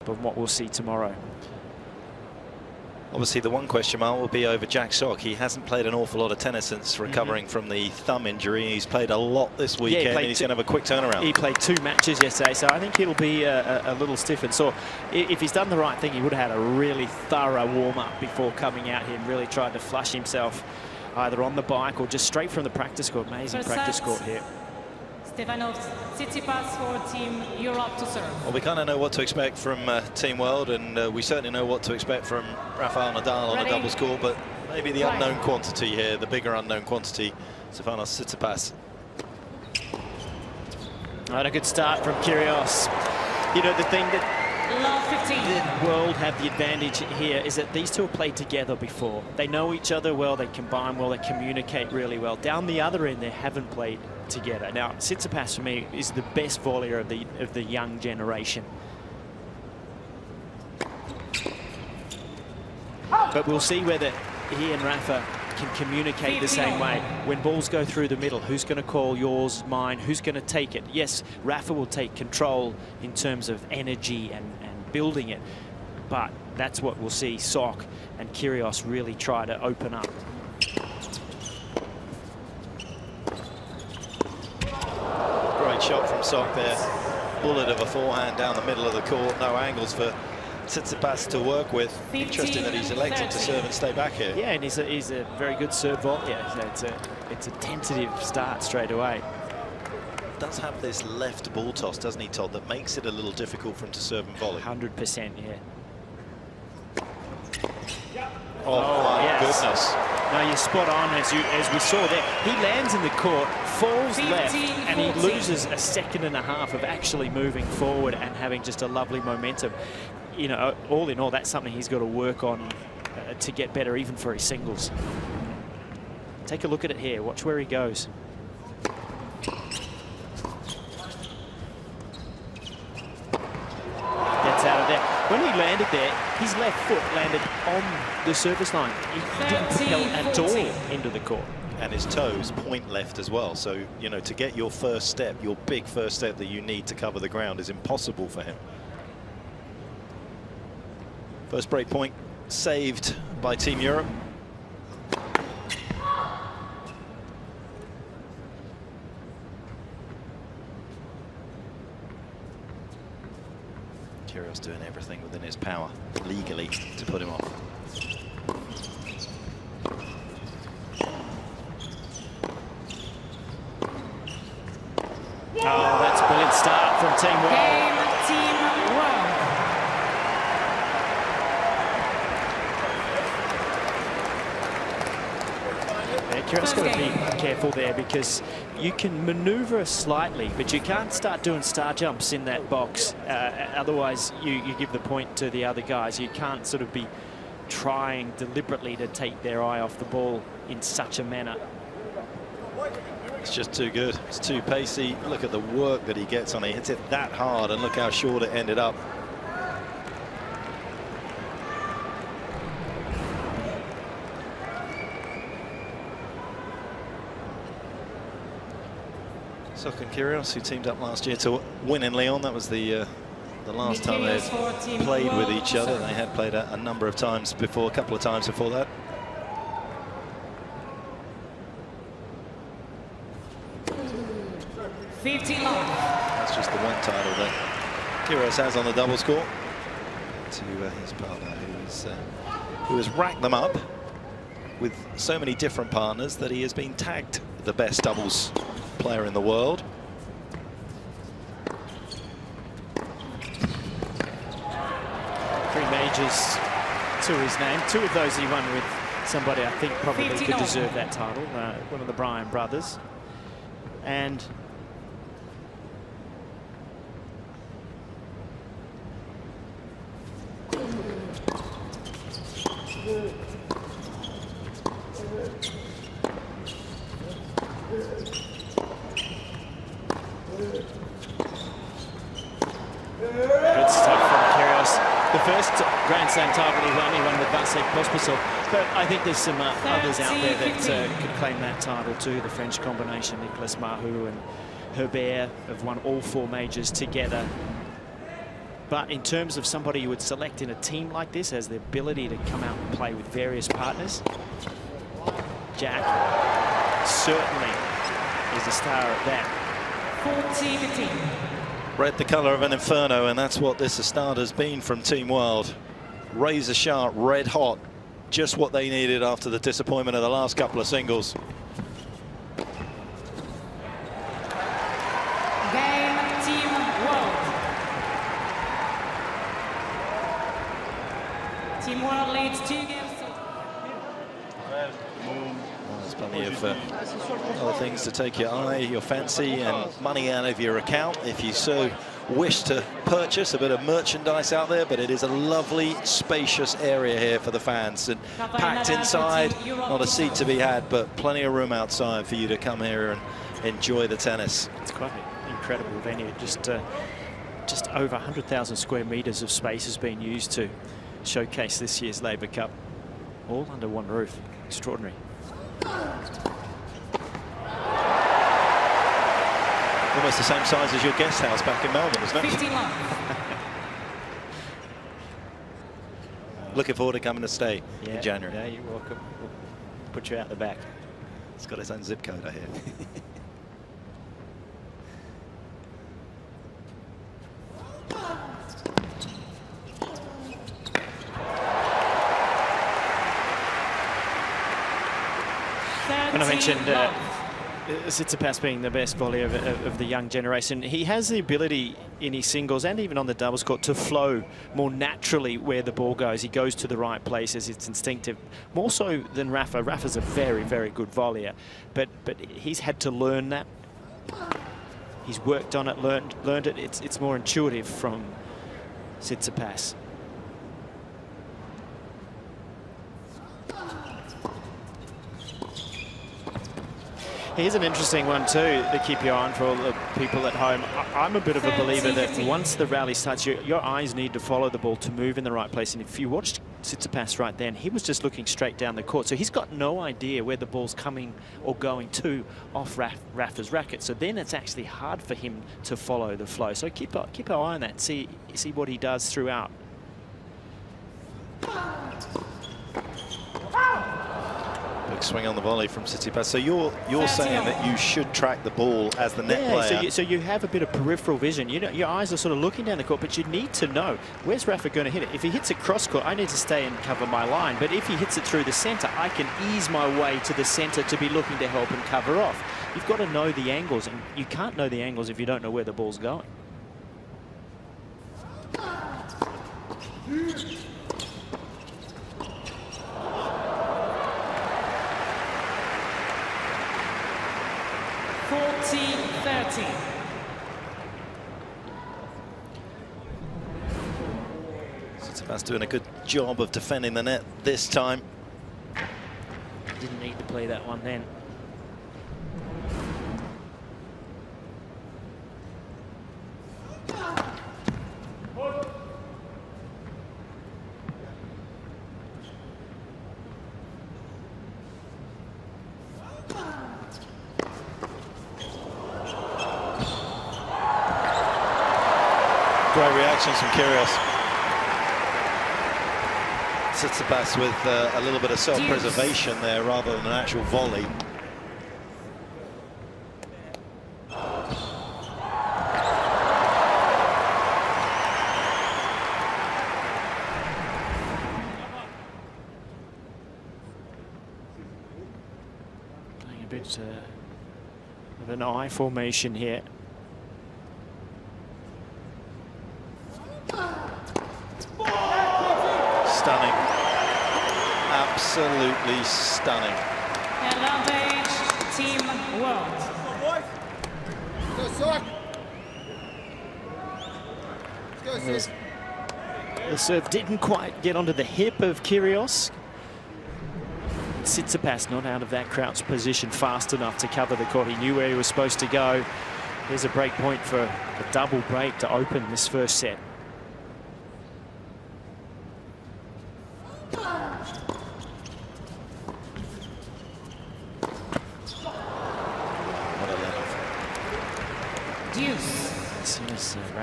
of what we'll see tomorrow. Obviously, the one question mark will be over Jack Sock. He hasn't played an awful lot of tennis since recovering from the thumb injury. He's played a lot this weekend, and he's going to have a quick turnaround. He played 2 matches yesterday, so I think he'll be a little stiffened. So if he's done the right thing, he would have had a really thorough warm-up before coming out here and really tried to flush himself either on the bike or just straight from the practice court. Amazing practice court here. Tsitsipas for Team Europe to serve. Well, we kind of know what to expect from Team World, and we certainly know what to expect from Rafael Nadal on the doubles court, but maybe the unknown quantity here, the bigger unknown quantity, Stefanos Tsitsipas. Right, a good start from Kyrgios. You know, the thing that the World have the advantage here is that these two have played together before. They know each other well, they combine well, they communicate really well. Down the other end, they haven't played together. Now, Tsitsipas for me is the best volleyer of the young generation. But we'll see whether he and Rafa can communicate the same way. When balls go through the middle, who's going to call yours, mine, who's going to take it? Yes, Rafa will take control in terms of energy and building it, but that's what we'll see Sock and Kyrgios really try to open up. Great shot from Sock there. Bullet of a forehand down the middle of the court. No angles for Tsitsipas to work with. Interesting that he's elected to serve and stay back here. Yeah, and he's a very good serve volleyer. So it's a tentative start straight away. Does have this left ball toss, doesn't he, Todd, that makes it a little difficult for him to serve and volley. 100%, yeah. Oh my goodness. No, you're spot on, as we saw there. He lands in the court, falls left, and he loses a second and a half of actually moving forward and having just a lovely momentum. You know, all in all, that's something he's got to work on to get better, even for his singles. Take a look at it here. Watch where he goes. Out of there. When he landed there, his left foot landed on the service line. He didn't propel at all into the court. And his toes point left as well. So, you know, to get your first step, your big first step that you need to cover the ground is impossible for him. First break point saved by Team Europe. Kyrgios doing everything within his power legally to put him off. Oh, that's a brilliant start from Team World. Kyrgios got to be careful there because you can maneuver slightly, but you can't start doing star jumps in that box. Otherwise, you give the point to the other guys. You can't sort of be trying deliberately to take their eye off the ball in such a manner. It's just too good. It's too pacey. Look at the work that he gets on it. He hits it that hard, and look how short it ended up. Sock and Kyrgios, who teamed up last year to win in Lyon. That was the last time they had played with each other. They had played a number of times before, a couple of times before that. That's just the one title that Kyrgios has on the doubles court. To his partner, who has racked them up with so many different partners that he has been tagged the best doubles player in the world. Three majors to his name. 2 of those he won with somebody I think probably could deserve that title, one of the Bryan brothers. And good stuff from Kyrgios. The first Grand Slam title he won with Vasek Pospisil. But I think there's some others out there that could claim that title too. The French combination, Nicolas Mahut and Herbert, have won all 4 majors together. But in terms of somebody you would select in a team like this, has the ability to come out and play with various partners, Jack certainly is a star at that. 40-15. Red the colour of an inferno, and that's what this start has been from Team World. Razor sharp, red hot, just what they needed after the disappointment of the last couple of singles. Game Team World. Team World leads 2 games. There's plenty of other things to take your eye, your fancy, and money out of your account if you so wish to purchase a bit of merchandise out there. But it is a lovely, spacious area here for the fans, and packed inside, not a seat to be had, but plenty of room outside for you to come here and enjoy the tennis. It's quite an incredible venue. Just over 100,000 square meters of space has been used to showcase this year's Labour Cup, all under one roof. Extraordinary. Almost the same size as your guest house back in Melbourne, isn't it? 15 love. Looking forward to coming to stay in January. Yeah, you're welcome. We'll put you out the back. It's got its own zip code, I hear. When I mentioned Tsitsipas being the best volleyer of the young generation, he has the ability in his singles and even on the doubles court to flow more naturally where the ball goes. He goes to the right places. It's instinctive, more so than Rafa. Rafa's a very, very good volleyer, but he's had to learn that. He's worked on it, learned it. It's more intuitive from Tsitsipas. Here's an interesting one too to keep your eye on for all the people at home. I'm a bit of a believer that once the rally starts, your eyes need to follow the ball to move in the right place. And if you watched Tsitsipas right then, he was just looking straight down the court. So he's got no idea where the ball's coming or going to off Rafa's racket. So then it's actually hard for him to follow the flow. So keep our eye on that. See what he does throughout. Big swing on the volley from Tsitsipas. So you're saying that you should track the ball as the net player. So you have a bit of peripheral vision. You know, your eyes are sort of looking down the court, but you need to know where's Rafa going to hit it. If he hits it cross court, I need to stay and cover my line. But if he hits it through the centre, I can ease my way to the centre to be looking to help and cover off. You've got to know the angles, and you can't know the angles if you don't know where the ball's going. Tsitsipas doing a good job of defending the net this time. Didn't need to play that one then. Great reactions from Kyrgios. Tsitsipas with a little bit of self-preservation there rather than an actual volley. Playing a bit of an eye formation here. Stunning. Absolutely stunning. Advantage Team World. The serve didn't quite get onto the hip of Kyrgios. Tsitsipas not out of that crouched position fast enough to cover the court. He knew where he was supposed to go. Here's a break point for a double break to open this first set.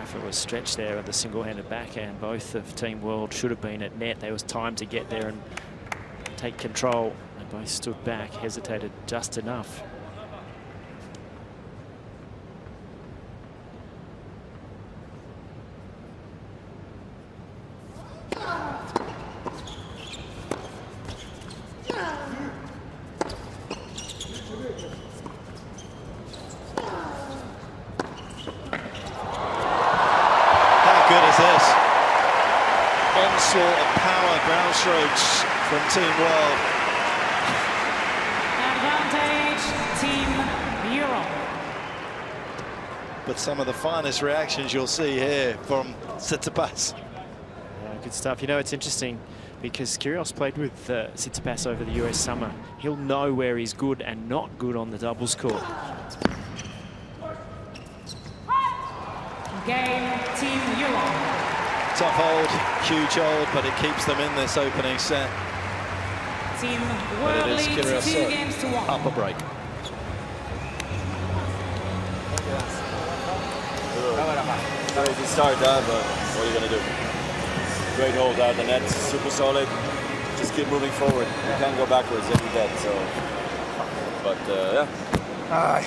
Rafa was stretched there with the single-handed backhand. Both of Team World should have been at net. There was time to get there and take control. They both stood back, hesitated just enough. Onslaught of power ground strokes from Team World. Advantage, Team Europe. But some of the finest reactions you'll see here from Tsitsipas. Yeah, good stuff. You know, it's interesting because Kyrgios played with Tsitsipas over the US summer. He'll know where he's good and not good on the doubles court. Game, Team Europe. Tough hold, huge hold, but it keeps them in this opening set. Team But World it is leads Kyrgios 2 games to 1. up a break. Crazy start, but what are you going to do? Great hold out the net, super solid. Just keep moving forward. You can't go backwards, you'll be dead. So, but yeah,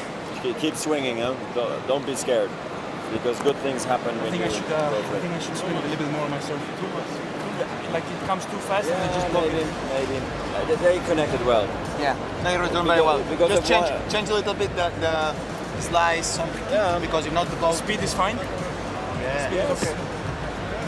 keep swinging. Huh? Don't be scared, because good things happen when you go for it. I think I should swing a little bit more myself. Like it comes too fast and I just block it. Maybe. They connected well. Yeah, they return very well. Because Just change a little bit the slice, something. Yeah. Because if not, the ball speed is fine. Yeah. Yes. Okay.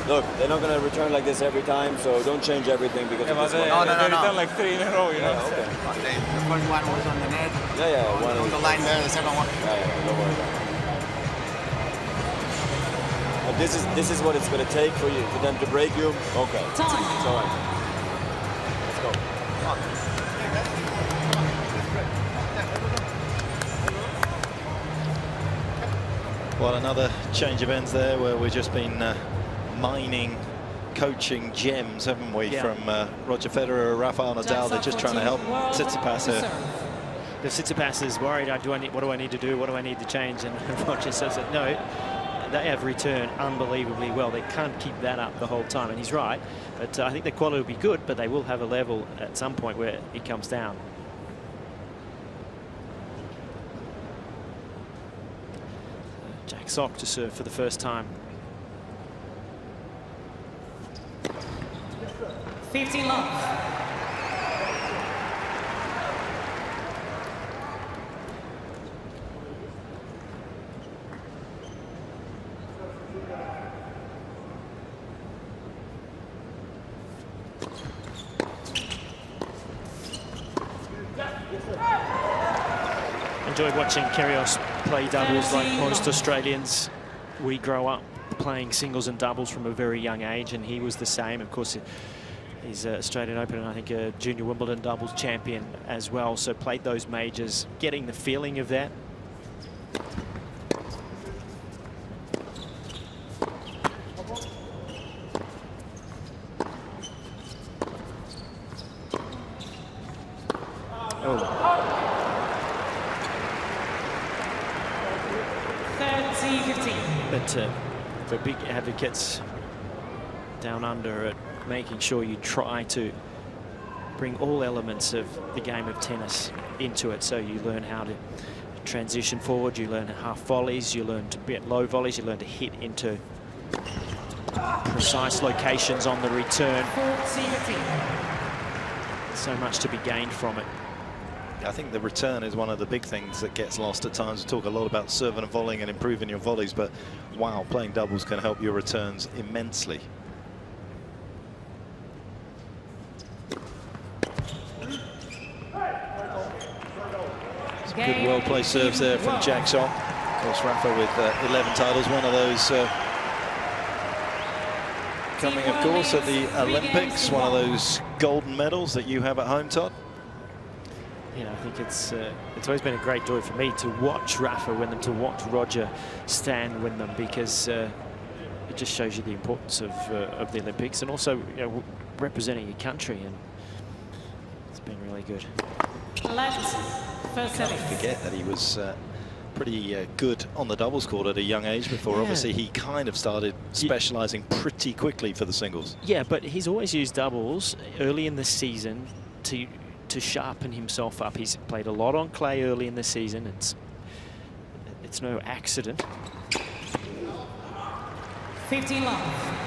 Look, they're not going to return like this every time, so don't change everything because of this one. No. They return like 3 in a row, you know. Yeah, okay. The first one was on the net. Yeah. On the line there, the second one. Yeah, don't worry about it. But this is what it's going to take for them to break you. Okay. It's all right. Let's go. Come on. Well, another change of ends there where we've just been mining coaching gems, haven't we, from Roger Federer, Rafael Nadal. They're just trying to help Tsitsipas here. The Tsitsipas is worried, what do I need to do? What do I need to change? And Roger says that, no, they have returned unbelievably well. They can't keep that up the whole time. And he's right. But I think the quality will be good, but they will have a level at some point where it comes down. Jack Sock to serve for the first time. 15 love. Enjoyed watching Kyrgios play doubles like most Australians. We grow up playing singles and doubles from a very young age, and he was the same. Of course, he's Australian Open and I think a junior Wimbledon doubles champion as well, so played those majors, getting the feeling of that. But for big advocates down under at making sure you try to bring all elements of the game of tennis into it, so you learn how to transition forward, you learn half volleys, you learn to bet low volleys, you learn to hit into precise locations on the return. So much to be gained from it. I think the return is one of the big things that gets lost at times. We talk a lot about serving and volleying and improving your volleys, but wow, playing doubles can help your returns immensely. Some good well-played serves there from Jack Sock. Of course, Rafa with 11 titles, one of those coming, of course, at the Olympics, one of those golden medals that you have at home, Todd. You know, I think it's always been a great joy for me to watch Rafa win them, to watch Roger Stan win them, because it just shows you the importance of the Olympics, and also, you know, representing your country, and it's been really good. Left, first Can't service. forget that he was pretty good on the doubles court at a young age before. Obviously, he kind of started specialising pretty quickly for the singles. Yeah, but he's always used doubles early in the season to sharpen himself up. He's played a lot on clay early in the season. It's no accident. 15 love.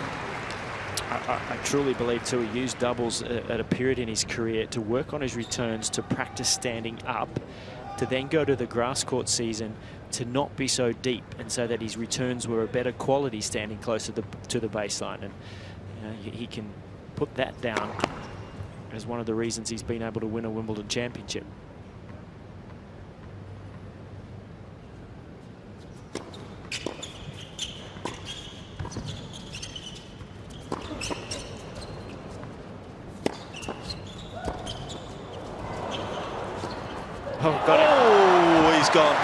I truly believe, too, he used doubles at a period in his career to work on his returns, to practice standing up, to then go to the grass court season to not be so deep, and so that his returns were a better quality standing closer to the baseline. And you know, he can put that down as one of the reasons he's been able to win a Wimbledon championship. Oh, got it. Oh, he's gone.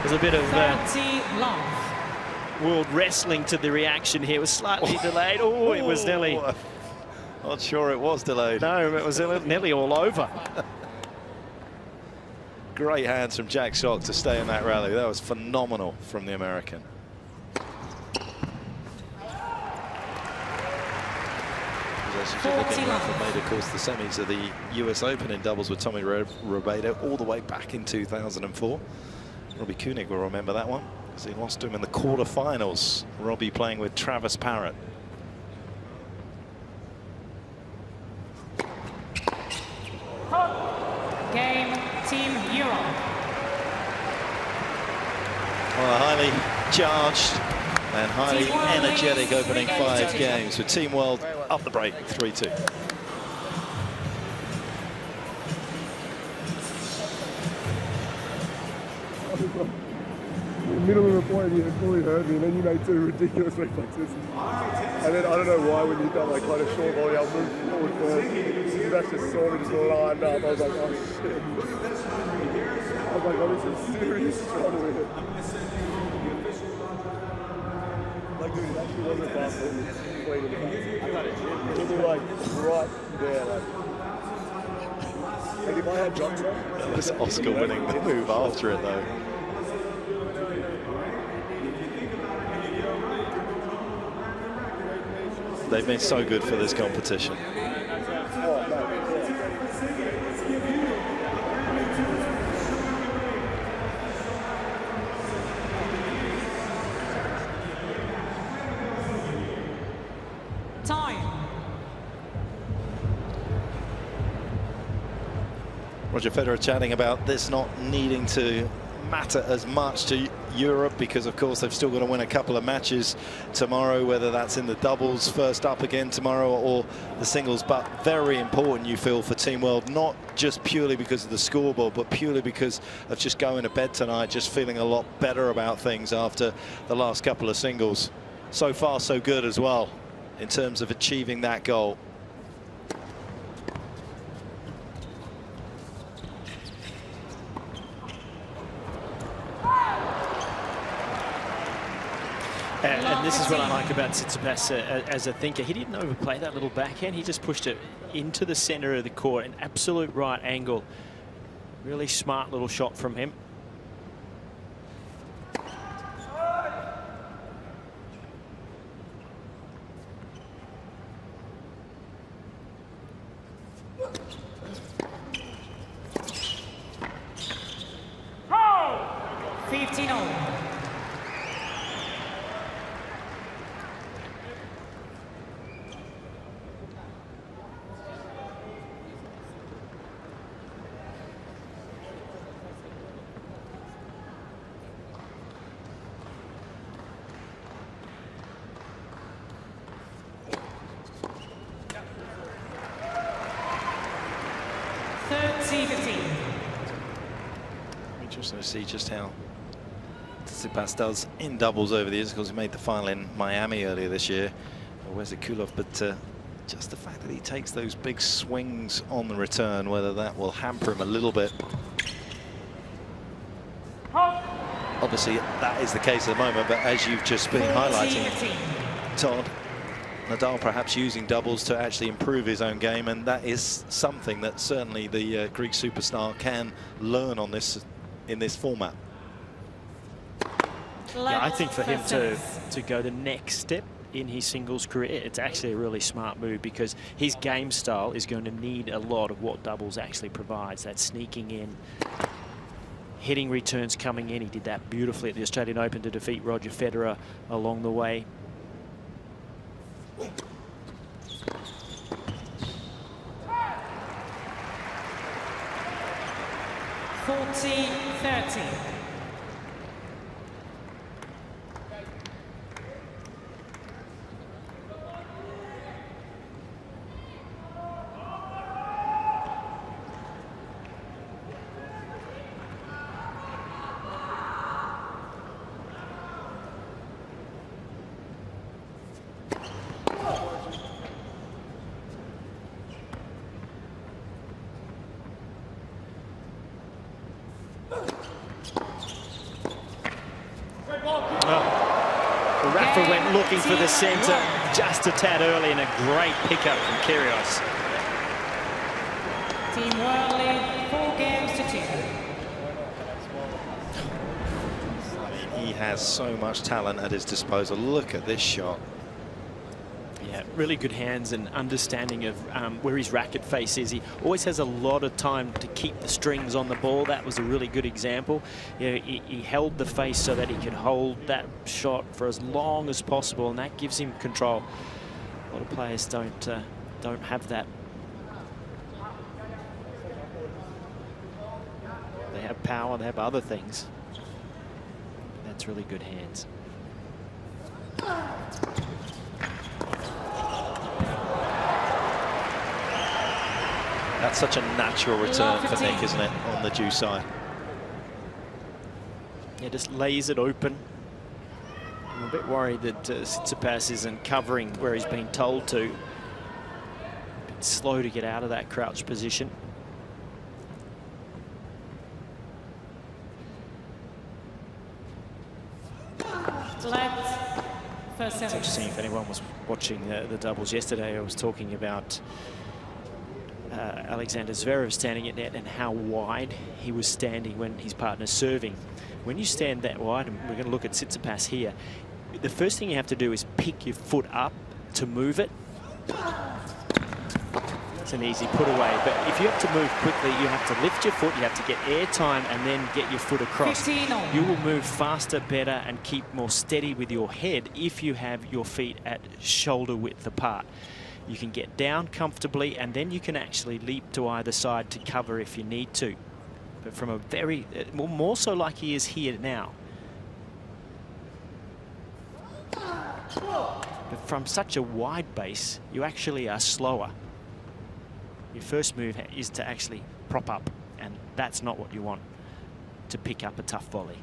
There's a bit of 30 love. World Wrestling to the reaction here. It was slightly delayed. Oh, it was nearly... Not sure it was delayed. No, it was nearly all over. Great hands from Jack Sock to stay in that rally. That was phenomenal from the American. Made, of course, the semis of the US Open in doubles with Tommy Robredo all the way back in 2004. Robbie Koenig will remember that one, because he lost to him in the quarterfinals. Robbie playing with Travis Parrott. Game, Team Europe. Well, a highly charged and highly energetic opening 5 games with Team World up the break, 3-2. Middle of the point, you fully heard me, and then you made 2 ridiculous reflexes. And then I don't know why, when you got like quite a short volley, I'll move forward first. That's just sort of just lined up. I was like, oh shit. I was like, oh, this is serious trouble here. Like, dude, it actually wasn't fast. It was like right there. Like if I had dropped it, that was Oscar winning the move after it, though. They've been so good for this competition. Time. Roger Federer chatting about this not needing to matter as much to Europe, because of course they've still got to win a couple of matches tomorrow, whether that's in the doubles first up again tomorrow or the singles. But very important, you feel, for Team World, not just purely because of the scoreboard, but purely because of just going to bed tonight just feeling a lot better about things after the last couple of singles. So far so good as well in terms of achieving that goal. And this is what I like about Tsitsipas as a thinker. He didn't overplay that little backhand. He just pushed it into the center of the court, an absolute right angle. Really smart little shot from him. Oh! 15-0. Interesting to see just how Tsitsipas does in doubles over the years, because he made the final in Miami earlier this year. Where's it Kulov? But just the fact that he takes those big swings on the return, whether that will hamper him a little bit. Obviously, that is the case at the moment, but as you've just been highlighting, Todd, Nadal perhaps using doubles to actually improve his own game, and that is something that certainly the Greek superstar can learn on this in this format. Yeah, I think for him to go the next step in his singles career, it's actually a really smart move, because his game style is going to need a lot of what doubles actually provides. That sneaking in, hitting returns coming in. He did that beautifully at the Australian Open to defeat Roger Federer along the way. 40-30. Rafa went looking for the centre just a tad early, and a great pickup from Kyrgios. Team World lead 4 games to 2. I mean, he has so much talent at his disposal. Look at this shot. Yeah, really good hands and understanding of where his racket face is. He always has a lot of time to keep the strings on the ball. That was a really good example. You know, he held the face so that he could hold that shot for as long as possible, and that gives him control. A lot of players don't have that. They have power, they have other things. That's really good hands. That's such a natural return for Nick, isn't it, on the due side? Yeah, just lays it open. I'm a bit worried that Tsitsipas isn't covering where he's been told to. A bit slow to get out of that crouch position. First It's interesting, if anyone was watching the doubles yesterday, I was talking about Alexander Zverev standing at net and how wide he was standing when his partner's serving. When you stand that wide, and we're going to look at Tsitsipas here, the first thing you have to do is pick your foot up to move it. It's an easy put away, but if you have to move quickly, you have to lift your foot, you have to get air time, and then get your foot across. 15 on. You will move faster, better, and keep more steady with your head if you have your feet at shoulder width apart. You can get down comfortably, and then you can actually leap to either side to cover if you need to. But from a very, more so like he is here now. But from such a wide base, you actually are slower. Your first move is to actually prop up, and that's not what you want to pick up a tough volley.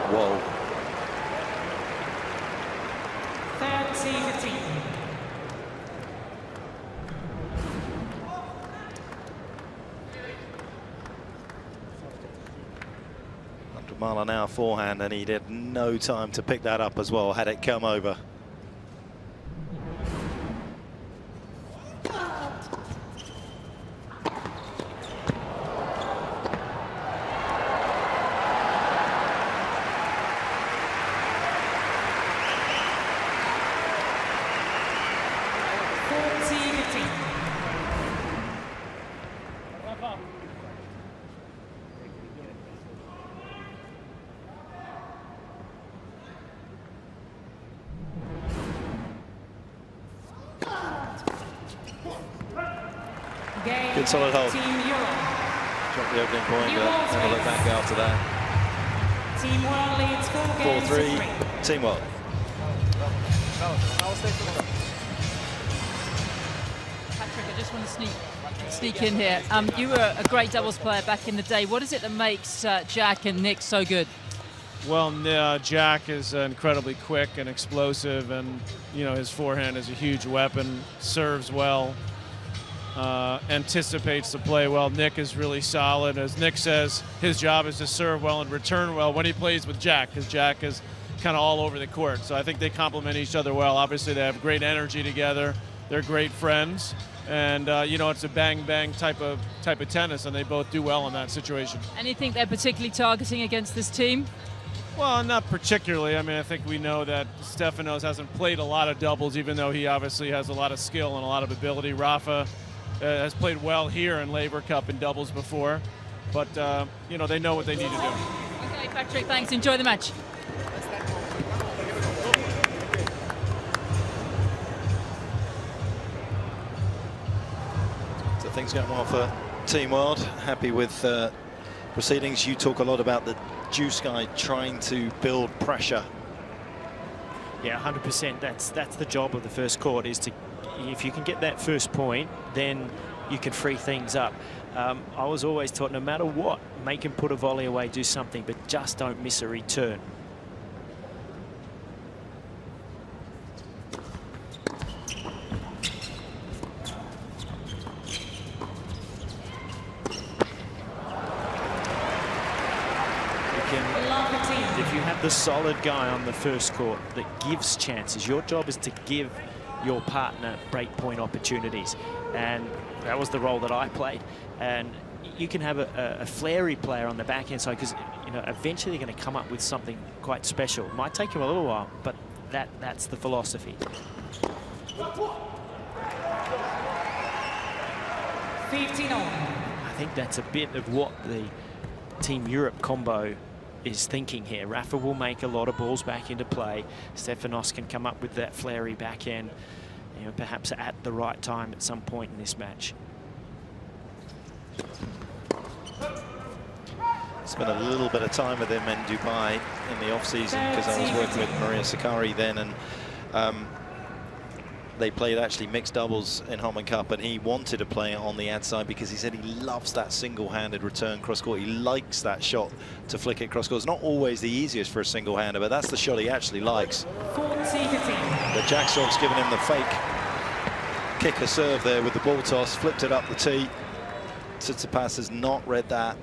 Whoa. 30-15. Mile-an-hour forehand, and he had no time to pick that up as well, had it come over. Good solid hold. Drop the opening point, but never look back after that. Team World leads 4 games 4-3, Team World. Patrick, I just want to sneak in here. You were a great doubles player back in the day. What is it that makes Jack and Nick so good? Well, Jack is incredibly quick and explosive, and you know his forehand is a huge weapon. Serves well. anticipates the play well. Nick is really solid. As Nick says, his job is to serve well and return well when he plays with Jack, because Jack is kind of all over the court. So I think they complement each other well. Obviously, they have great energy together. They're great friends. And, you know, it's a bang-bang type of tennis, and they both do well in that situation. Anything they're particularly targeting against this team? Well, not particularly. I mean, I think we know that Stefanos hasn't played a lot of doubles, even though he obviously has a lot of skill and a lot of ability. Rafa has played well here in Laver Cup in doubles before. But, you know, they know what they need to do. Okay, Patrick, thanks. Enjoy the match. So things going well for Team World. Happy with proceedings. You talk a lot about the Juice guy trying to build pressure. Yeah, 100%. That's the job of the first court, is to, if you can get that first point, then you can free things up. I was always taught, no matter what, make him put a volley away, do something, but just don't miss a return. If you have the solid guy on the first court that gives chances, your job is to give your partner breakpoint opportunities, and that was the role that I played. And you can have a flary player on the backhand side, because, you know, eventually they're going to come up with something quite special. It might take him a little while, but that's the philosophy. 15 on. I think that's a bit of what the Team Europe combo is thinking here. Rafa will make a lot of balls back into play. Stefanos can come up with that flary backhand, you know, perhaps at the right time at some point in this match. Spent a little bit of time with him in Dubai in the off-season, because I was working with Maria Sakkari then, and they played actually mixed doubles in Holman Cup, and he wanted to play it on the ad side because he said he loves that single-handed return cross-court. He likes that shot to flick it cross-court. It's not always the easiest for a single-hander, but that's the shot he actually likes. 40-15. But Jacksov's given him the fake kicker serve there with the ball toss, flipped it up the tee. Tsitsipas has not read that.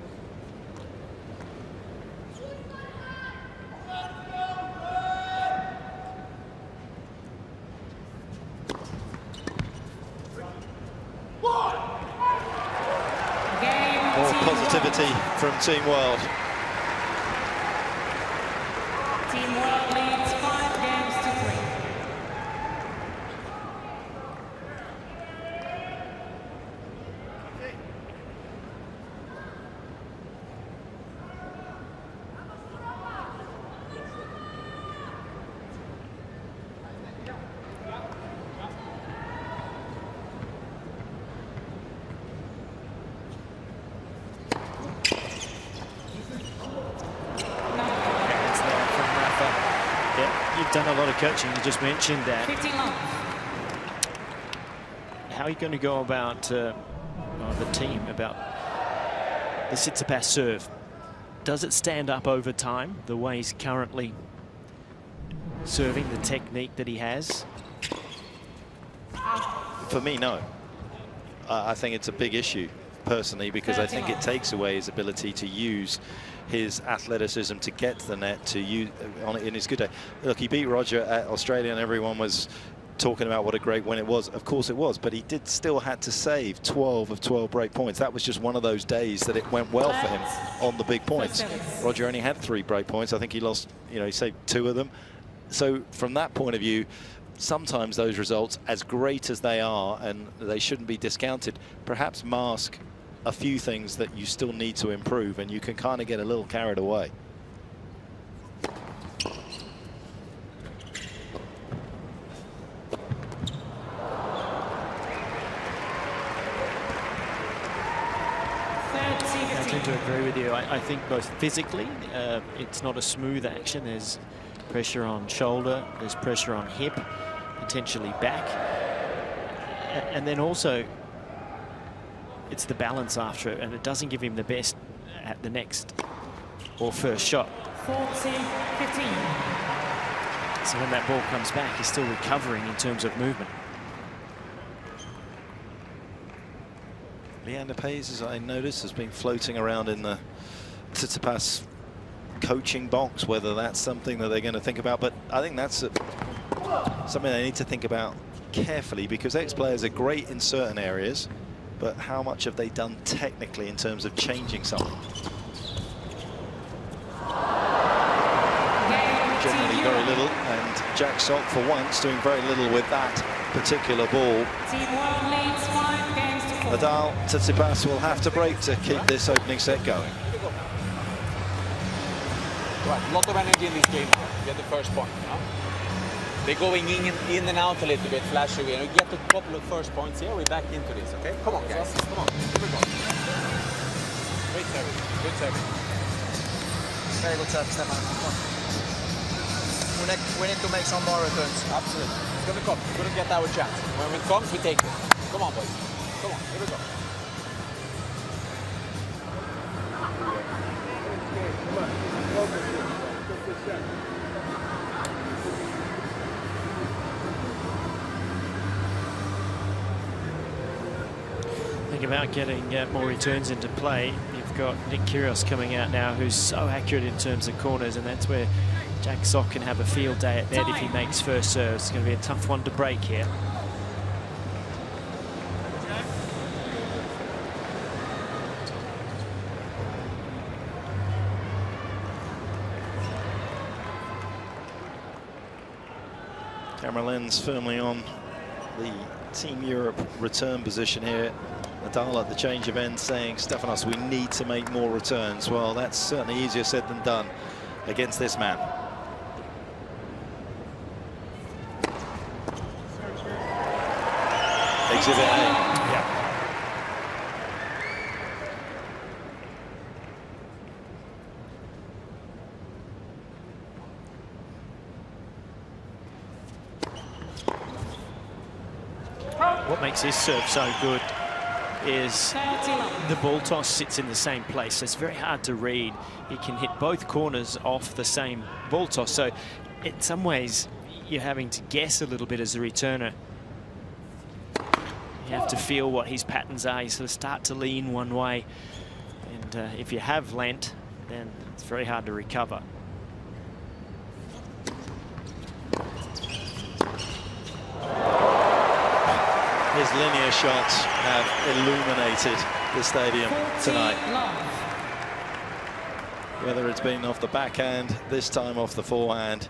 More positivity from Team World. Team World leads 5 games to 3. Done a lot of coaching. You just mentioned that. 15 long. How are you going to go about the team, about the Tsitsipas serve? Does it stand up over time, the way he's currently serving, the technique that he has? For me, no. I think it's a big issue, personally, because I think it takes away his ability to use his athleticism to get to the net, to use on it in his good day. Look, he beat Roger at Australia, and everyone was talking about what a great win it was. Of course it was, but he still had to save 12 of 12 break points. That was just one of those days that it went well for him on the big points. Roger only had 3 break points. I think he lost, you know, he saved 2 of them. So from that point of view, sometimes those results, as great as they are, and they shouldn't be discounted, perhaps mask a few things that you still need to improve, and you can kind of get a little carried away. I tend to agree with you. I think both physically, it's not a smooth action. There's pressure on shoulder, there's pressure on hip, potentially back. And then also, it's the balance after it, and it doesn't give him the best at the next or first shot. 40-15. So when that ball comes back, he's still recovering in terms of movement. Leander Paes, as I noticed, has been floating around in the Tsitsipas coaching box, whether that's something that they're going to think about. But I think that's something they need to think about carefully, because ex-players are great in certain areas, but how much have they done technically in terms of changing something? Generally very little, and Jack Sock for once doing very little with that particular ball. Nadal, Tsitsipas will have to break to keep this opening set going. Right, a lot of energy in this game. Get the first point. No? They're going in and out a little bit, flashy. We get a couple of first points here. We're back into this, okay? Come on, guys. Come on. Here we go. Great service. Good service. Very good service, Stefan. We need to make some more returns. Absolutely. It's going to come. We're going to get our chance. When it comes, we take it. Come on, boys. Come on. Here we go. Think about getting more returns into play. You've got Nick Kyrgios coming out now, who's so accurate in terms of corners, and that's where Jack Sock can have a field day at net if he makes first serve. It's going to be a tough one to break here. Camera lens firmly on the Team Europe return position here. Nadal at the change of end saying, Stefanos, we need to make more returns. Well, that's certainly easier said than done against this man. Exhibit A. Yeah. What makes his serve so good is the ball toss sits in the same place. So it's very hard to read. He can hit both corners off the same ball toss. So in some ways, you're having to guess a little bit as a returner. You have to feel what his patterns are. You sort of start to lean one way. And if you have lent, then it's very hard to recover. His linear shots have illuminated the stadium tonight. Whether it's been off the backhand, this time off the forehand,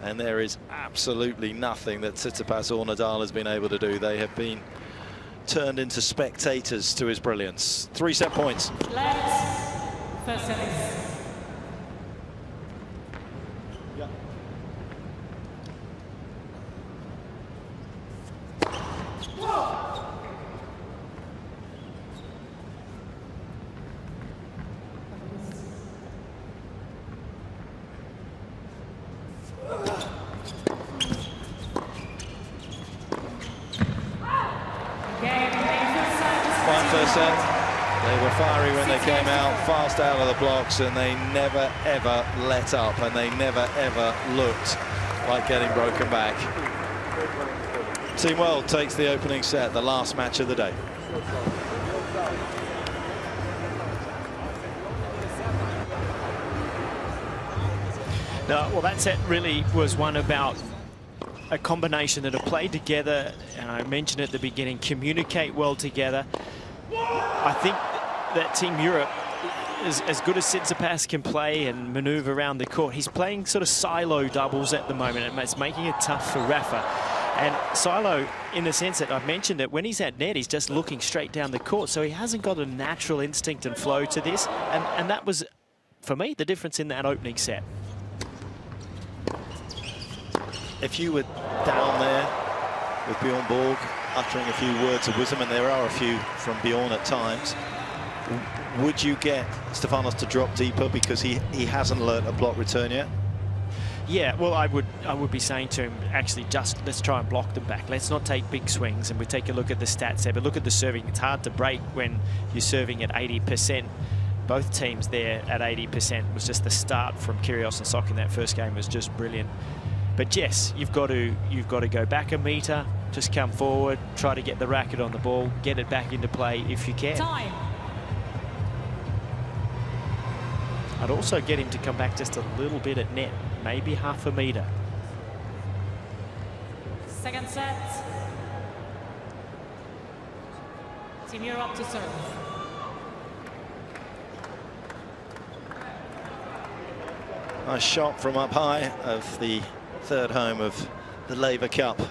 and there is absolutely nothing that Tsitsipas or Nadal has been able to do. They have been turned into spectators to his brilliance. 3 set points. First service. Fine first set. They were fiery when they came out, fast out of the blocks, and they never ever let up, and they never ever looked like getting broken back. Team World takes the opening set, the last match of the day. No, well, that set really was one about a combination that have played together, and I mentioned at the beginning, communicate well together. I think that Team Europe is as good as Tsitsipas can play and maneuver around the court. He's playing sort of silo doubles at the moment, and it's making it tough for Rafa. And silo, in the sense that I've mentioned that when he's at net, he's just looking straight down the court, so he hasn't got a natural instinct and flow to this, and that was, for me, the difference in that opening set. If you were down there with Bjorn Borg uttering a few words of wisdom, and there are a few from Bjorn at times, would you get Stefanos to drop deeper because he hasn't learnt a block return yet? Yeah, well, I would be saying to him, actually, just let's try and block them back. Let's not take big swings, and we take a look at the stats there, but look at the serving. It's hard to break when you're serving at 80%. Both teams there at 80%. It was just the start from Kyrgios and Sock in that first game was just brilliant. But yes, you've got to go back a metre, Just come forward, try to get the racket on the ball, get it back into play if you can. Time. I'd also get him to come back just a little bit at net, maybe half a metre. Second set. Team, you're up to serve. Nice shot from up high of the third home of the Labour Cup.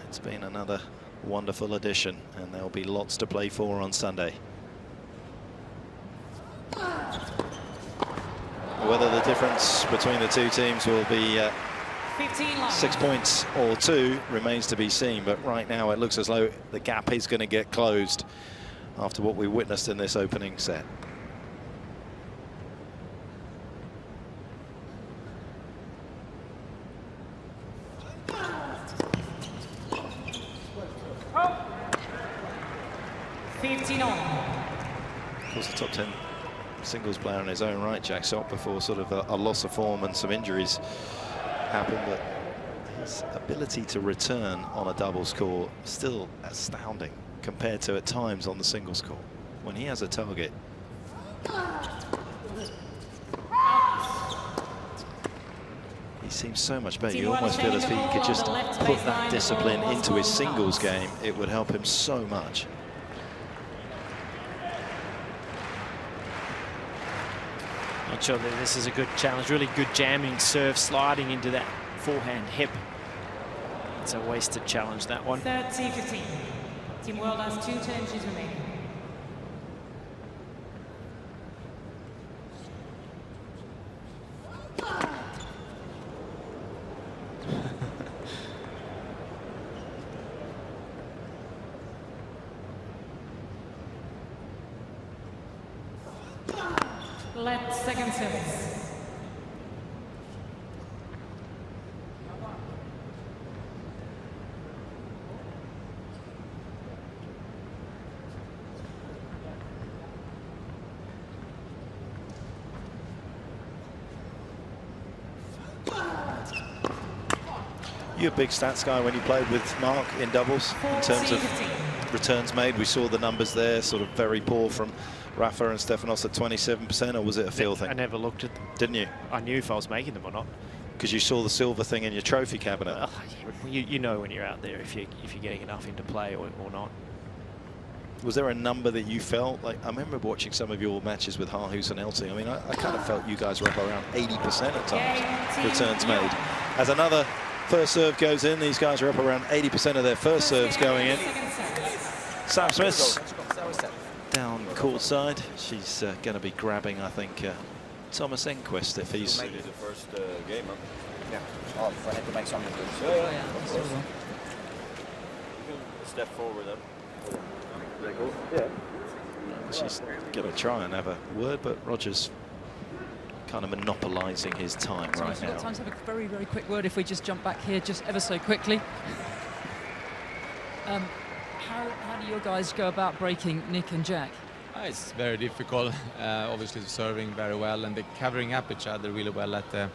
It's been another wonderful edition, and there'll be lots to play for on Sunday. Whether the difference between the two teams will be 6 points or 2 remains to be seen, but right now it looks as though the gap is going to get closed after what we witnessed in this opening set. Of course, the top 10 singles player in his own right, Jack Sock, before sort of a loss of form and some injuries happened, but his ability to return on a doubles score still astounding compared to at times on the singles score. When he has a target, he seems so much better. You almost feel as if he could just put that discipline into his singles game, it would help him so much. Not sure that this is a good challenge. Really good jamming serve, sliding into that forehand hip. It's a wasted challenge, that one. 30-15. Team World has 2 changes remaining. Let second service. You're a big stats guy when you played with Mark in doubles in terms of returns made. We saw the numbers there, sort of very poor from Rafa and Stefanos at 27%, or was it a feel thing? I never looked at them. Didn't you? I knew if I was making them or not. Because you saw the silver thing in your trophy cabinet. You know when you're out there if you're getting enough into play or not. Was there a number that you felt like? I remember watching some of your matches with Harhus and Elsie. I mean, I kind of felt you guys were up around 80% at times, returns made. As another first serve goes in, these guys are up around 80% of their first serves going in. Sam Smith down courtside. She's going to be grabbing, I think, Thomas Enquist if he's... Maybe the first game, huh? Yeah. Oh, I had to make something good. Yeah. Step forward then. Yeah. She's going to try and have a word, but Roger's kind of monopolising his time right We've now. got time to have a very, very quick word if we just jump back here just ever so quickly. How do your guys go about breaking Nick and Jack? It's very difficult. Obviously serving very well, and they're covering up each other really well at the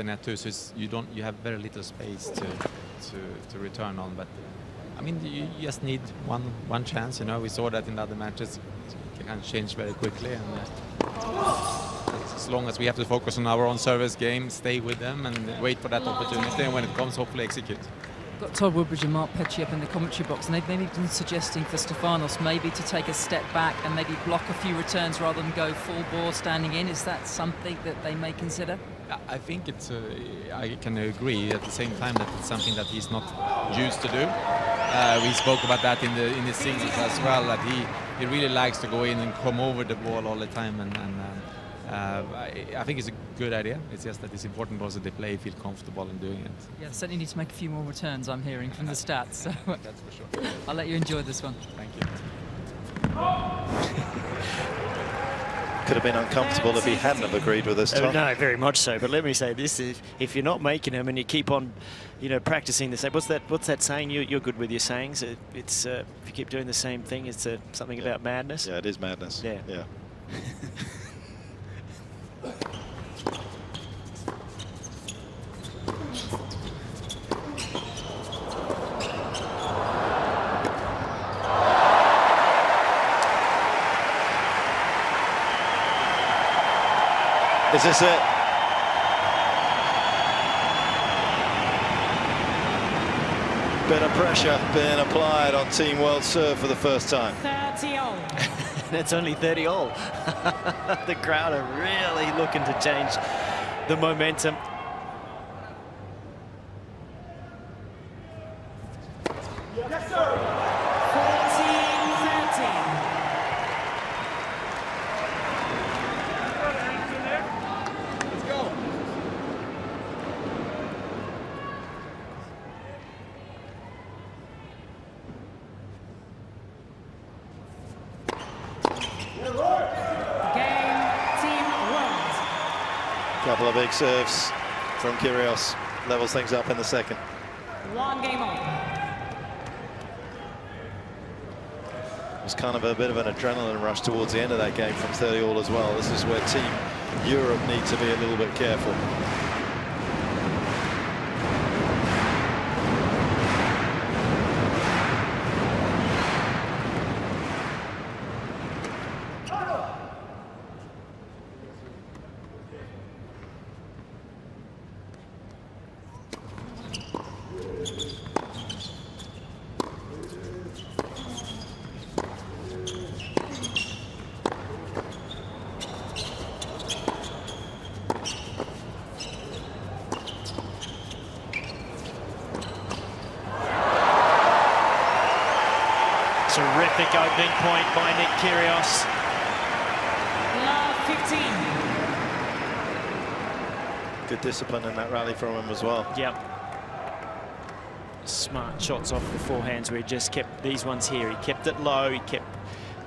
net too. So you have very little space to return on. But I mean, you just need one chance. You know, we saw that in other matches. It can change very quickly, and as long as we have to focus on our own service game, stay with them, and wait for that opportunity, and when it comes, hopefully execute. Got Todd Woodbridge and Mark Petchy up in the commentary box, and they've maybe been suggesting for Stefanos maybe to take a step back and maybe block a few returns rather than go full bore standing in. Is that something that they may consider? I think it's. I can agree at the same time that it's something that he's not used to do. We spoke about that in the singles as well. That he really likes to go in and come over the ball all the time, and I think it's a good idea. It's just that it's important also they play, feel comfortable in doing it. Yeah, certainly need to make a few more returns, I'm hearing from the stats. So that's for sure. I'll let you enjoy this one. Thank you. Could have been uncomfortable if he hadn't have agreed with us, Tom. No, very much so. But let me say this: if you're not making them and you keep on, practicing the same. What's that saying? You're good with your sayings. It's if you keep doing the same thing, it's something about madness. Yeah, it is madness. Yeah. Is this it? Bit of pressure being applied on Team World Serve for the first time. 30-all. That's only 30-all. The crowd are really looking to change the momentum. Yes, sir. 14-13. Let's go. Game, Team World. Couple of big serves from Kyrgios. Levels things up in the second. 1 game on. It was kind of a bit of an adrenaline rush towards the end of that game from 30-all as well. This is where Team Europe need to be a little bit careful. Terrific opening point by Nick Kyrgios. Love 15. Good discipline in that rally from him as well. Yep. Smart shots off the forehands where he just kept these ones here. He kept it low, he kept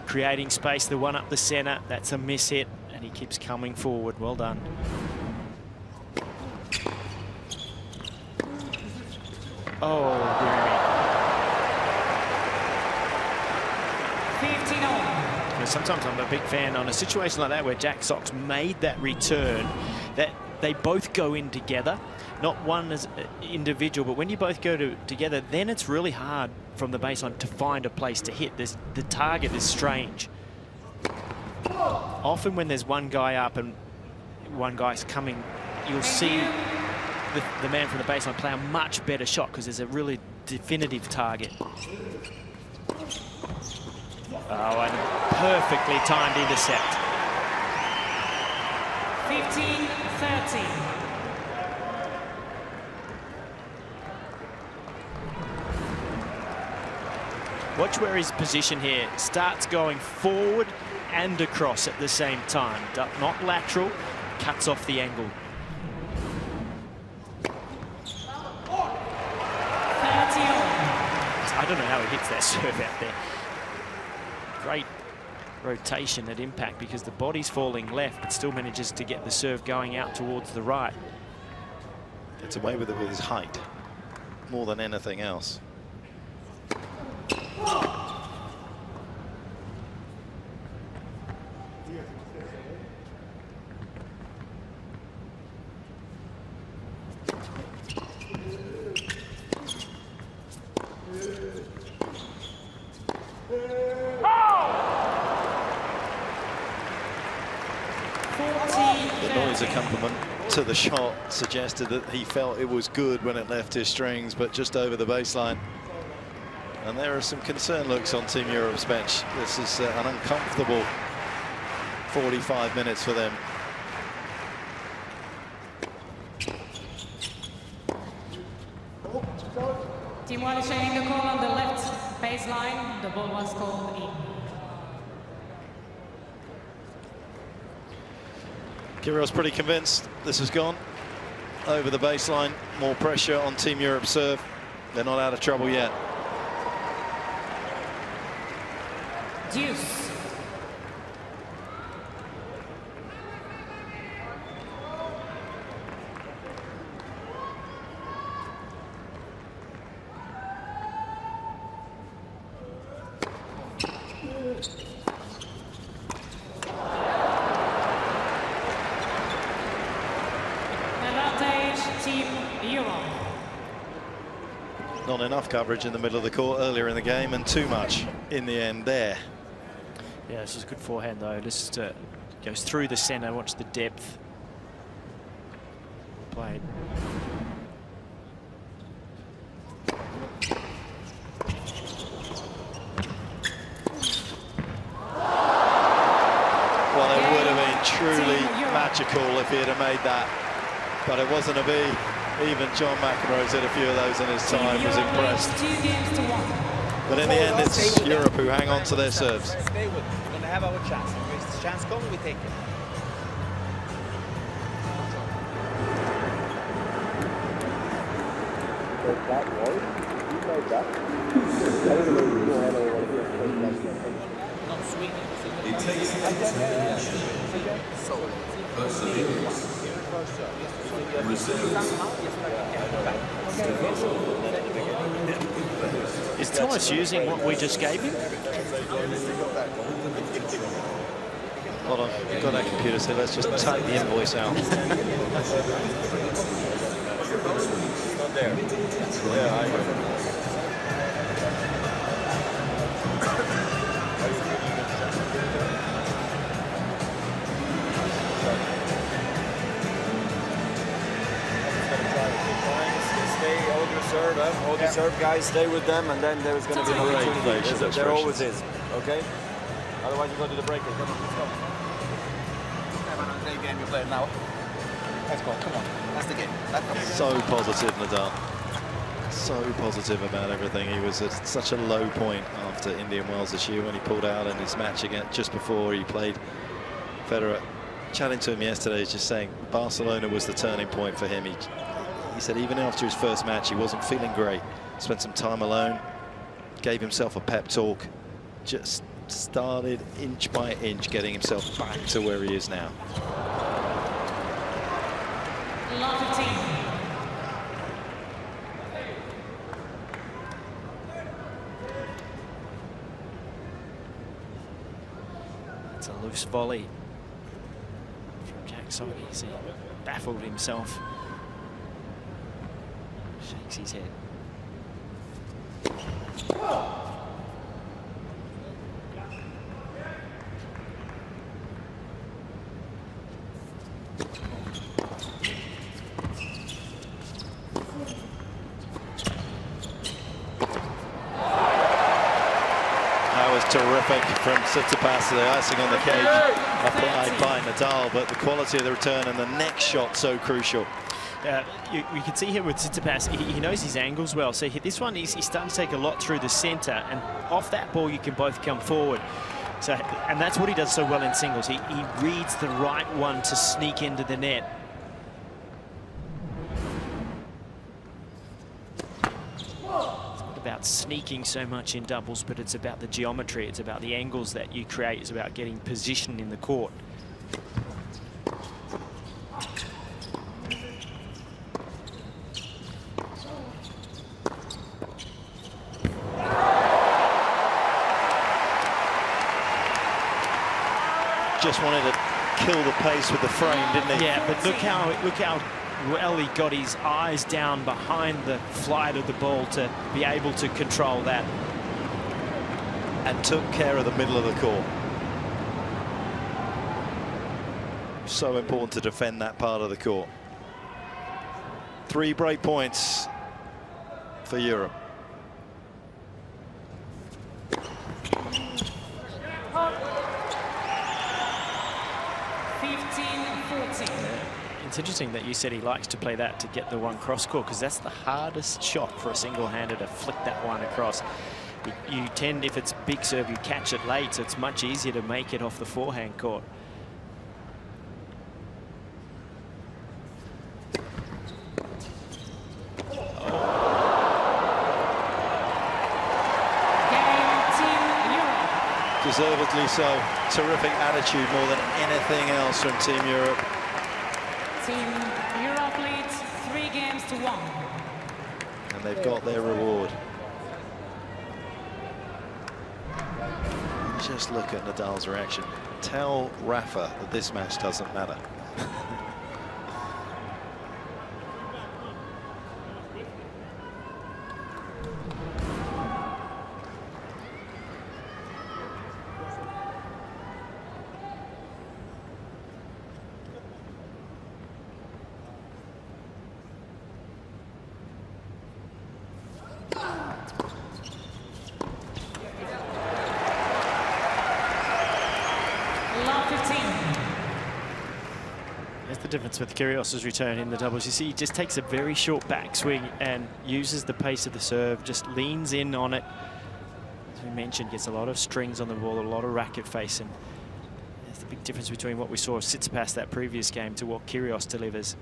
creating space. The one up the center, that's a miss hit, and he keeps coming forward. Well done. Oh, dear me. 15-all. Sometimes I'm a big fan on a situation like that where Jack Sock's made that return, that they both go in together, not one as individual, but when you both go together, then it's really hard from the baseline to find a place to hit. The target is strange. Often when there's one guy up and one guy's coming, you'll see the man from the baseline play a much better shot because there's a really definitive target. Oh, and perfectly timed intercept. 15-13. Watch where his position here starts going forward and across at the same time. Not lateral, cuts off the angle. 30-all. I don't know how he hits that serve out there. Great rotation at impact because the body's falling left, but still manages to get the serve going out towards the right. Gets away with it with his height, more than anything else. The noise accompaniment to the shot suggested that he felt it was good when it left his strings, but just over the baseline. And there are some concerned looks on Team Europe's bench. This is an uncomfortable 45 minutes for them. Team One is showing the call on the left baseline. The ball was called in. Kyrgios pretty convinced this has gone over the baseline. More pressure on Team Europe's serve. They're not out of trouble yet. Deuce. Advantage, Team Europe. Not enough coverage in the middle of the court earlier in the game, and too much in the end there. Yeah, this is a good forehand though. This goes through the center. Watch the depth. played. Well, it would have been truly magical if he had made that, but it wasn't a be. Even John McEnroe's had a few of those in his time, was impressed. But in the end, it's Europe who hang on to their serves. Stay with it. We're going to have our chance. If this chance comes, we take it. Not swinging. It takes Is Thomas using what we just gave him? Hold on, I've got that computer, so let's just type the invoice out. It's not there. Yeah, I hear. Hold your serve, guys. Stay with them, and then there's going to be an opportunity. There always is. Okay. Otherwise, you go to the breaker. Come on, let's go. The game you play now. Let's go. Come on. That's the game. So positive, Nadal. So positive about everything. He was at such a low point after Indian Wells this year when he pulled out in his match again just before he played Federer. Chatting to him yesterday, he's just saying Barcelona was the turning point for him. He said even after his first match, he wasn't feeling great. Spent some time alone, gave himself a pep talk, just started inch by inch getting himself back to where he is now. It's a loose volley from Jack Sock. He baffled himself. Shakes his head. That was terrific from Tsitsipas, the icing on the cake applied by Nadal, but the quality of the return and the next shot so crucial. You can see here with Tsitsipas, he knows his angles well. So this one, he's starting to take a lot through the centre, and off that ball you can both come forward. So, and that's what he does so well in singles. He reads the right one to sneak into the net. It's not about sneaking so much in doubles, but it's about the geometry. It's about the angles that you create. It's about getting position in the court. Just wanted to kill the pace with the frame, didn't he? Yeah, but look how well he got his eyes down behind the flight of the ball to be able to control that. And took care of the middle of the court. So important to defend that part of the court. 3 break points for Europe. It's interesting that you said he likes to play that to get the one cross court, because that's the hardest shot for a single-hander, to flick that one across. You tend, if it's big serve, you catch it late, so it's much easier to make it off the forehand court. Deservedly so. Terrific attitude more than anything else from Team Europe. Team Europe leads 3-1. And they've got their reward. Just look at Nadal's reaction. Tell Rafa that this match doesn't matter. Love 15. There's the difference with Kyrgios' return in the doubles. You see, he just takes a very short backswing and uses the pace of the serve, just leans in on it. As we mentioned, gets a lot of strings on the ball, a lot of racket face, and there's the big difference between what we saw of Tsitsipas that previous game to what Kyrgios delivers.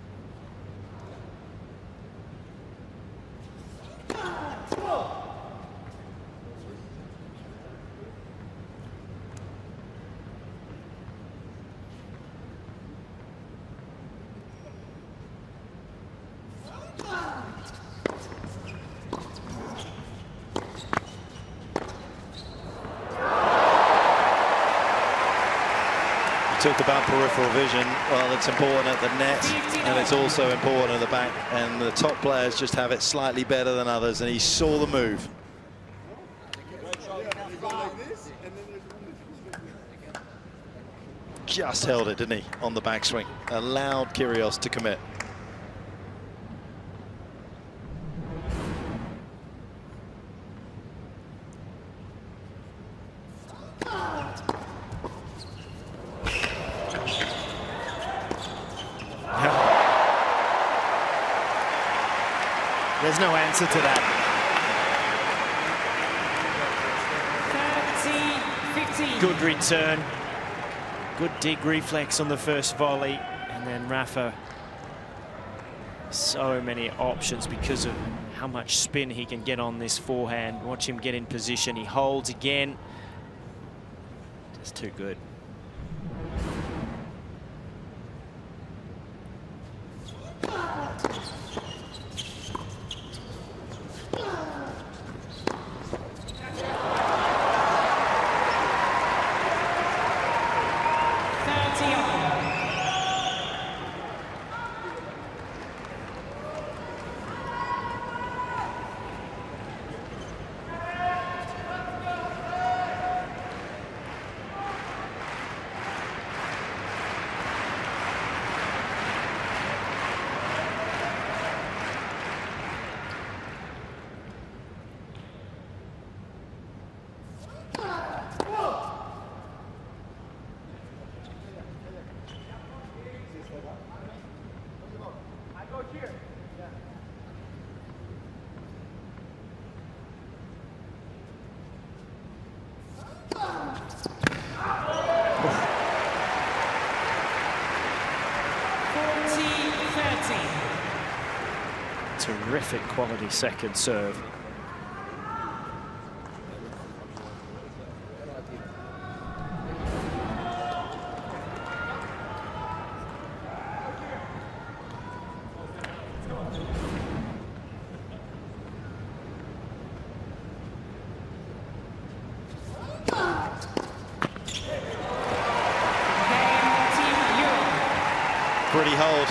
Talk about peripheral vision. Well, it's important at the net, and it's also important at the back. And the top players just have it slightly better than others, and he saw the move. Just held it, didn't he, on the backswing? Allowed Kyrgios to commit. There's no answer to that. 30-15. Good return. Good dig reflex on the first volley. And then Rafa, so many options because of how much spin he can get on this forehand. Watch him get in position. He holds again. Just too good. Terrific quality second serve. Pretty hold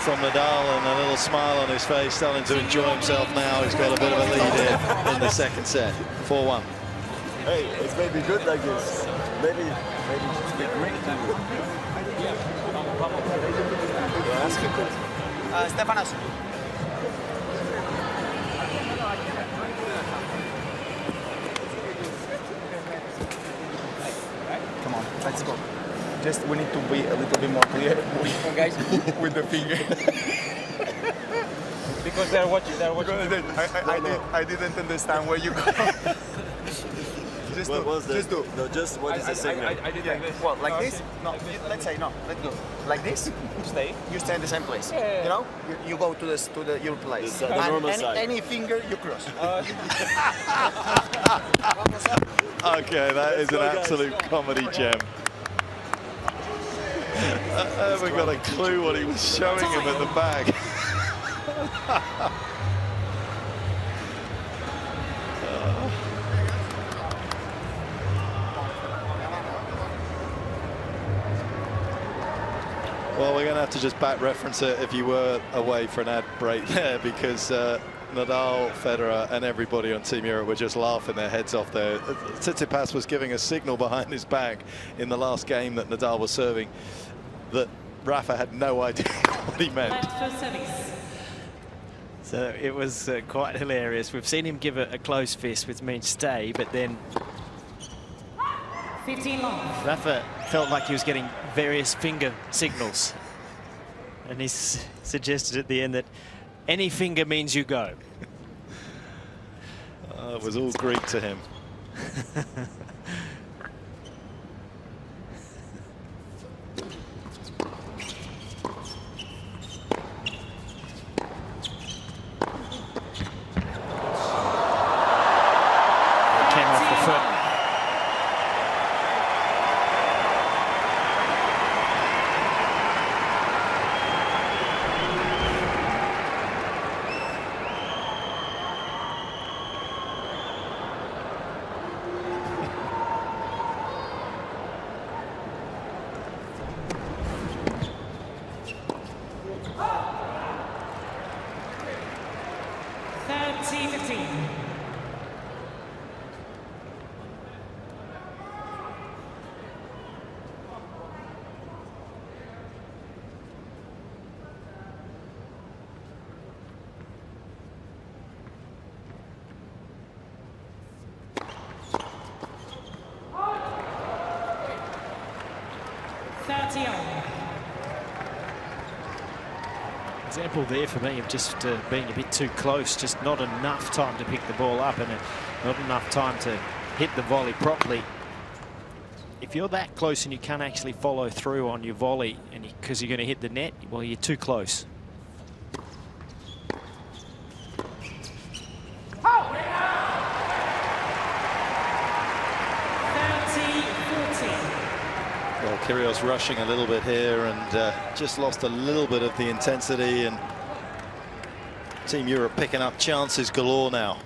from Nadal, and a little smile on his face, starting to enjoy himself now. He's got a bit of a lead here in the second set. 4-1. Hey, it's maybe good like this. Maybe just be great. Stefanos. Come on, let's go. Just we need to be a little bit more clear with the finger. Because they're watching. I didn't understand where you go. What was this? Just what is the signal? I did like this. Well, like this? No, let's say no. Let's go. Like this? Stay. You stay in the same place. Yeah. You know? You go to your place. The And normal side. any finger you cross. Okay, that is an absolute comedy gem. I haven't got a clue what he was showing him at the back. Well, we're going to have to just back reference it if you were away for an ad break there, because Nadal, Federer and everybody on Team Europe were just laughing their heads off there. Tsitsipas was giving a signal behind his back in the last game that Nadal was serving that Rafa had no idea what he meant. So it was quite hilarious. We've seen him give a close fist, which means stay, but then 15 long. Rafa felt like he was getting various finger signals. And he suggested at the end that any finger means you go. It was all Greek to him. Example there for me of just being a bit too close, just not enough time to pick the ball up and not enough time to hit the volley properly. If you're that close and you can't actually follow through on your volley and because you're going to hit the net, well, you're too close. Well, Kyrgios rushing a little bit here and just lost a little bit of the intensity, and Team Europe picking up chances galore now.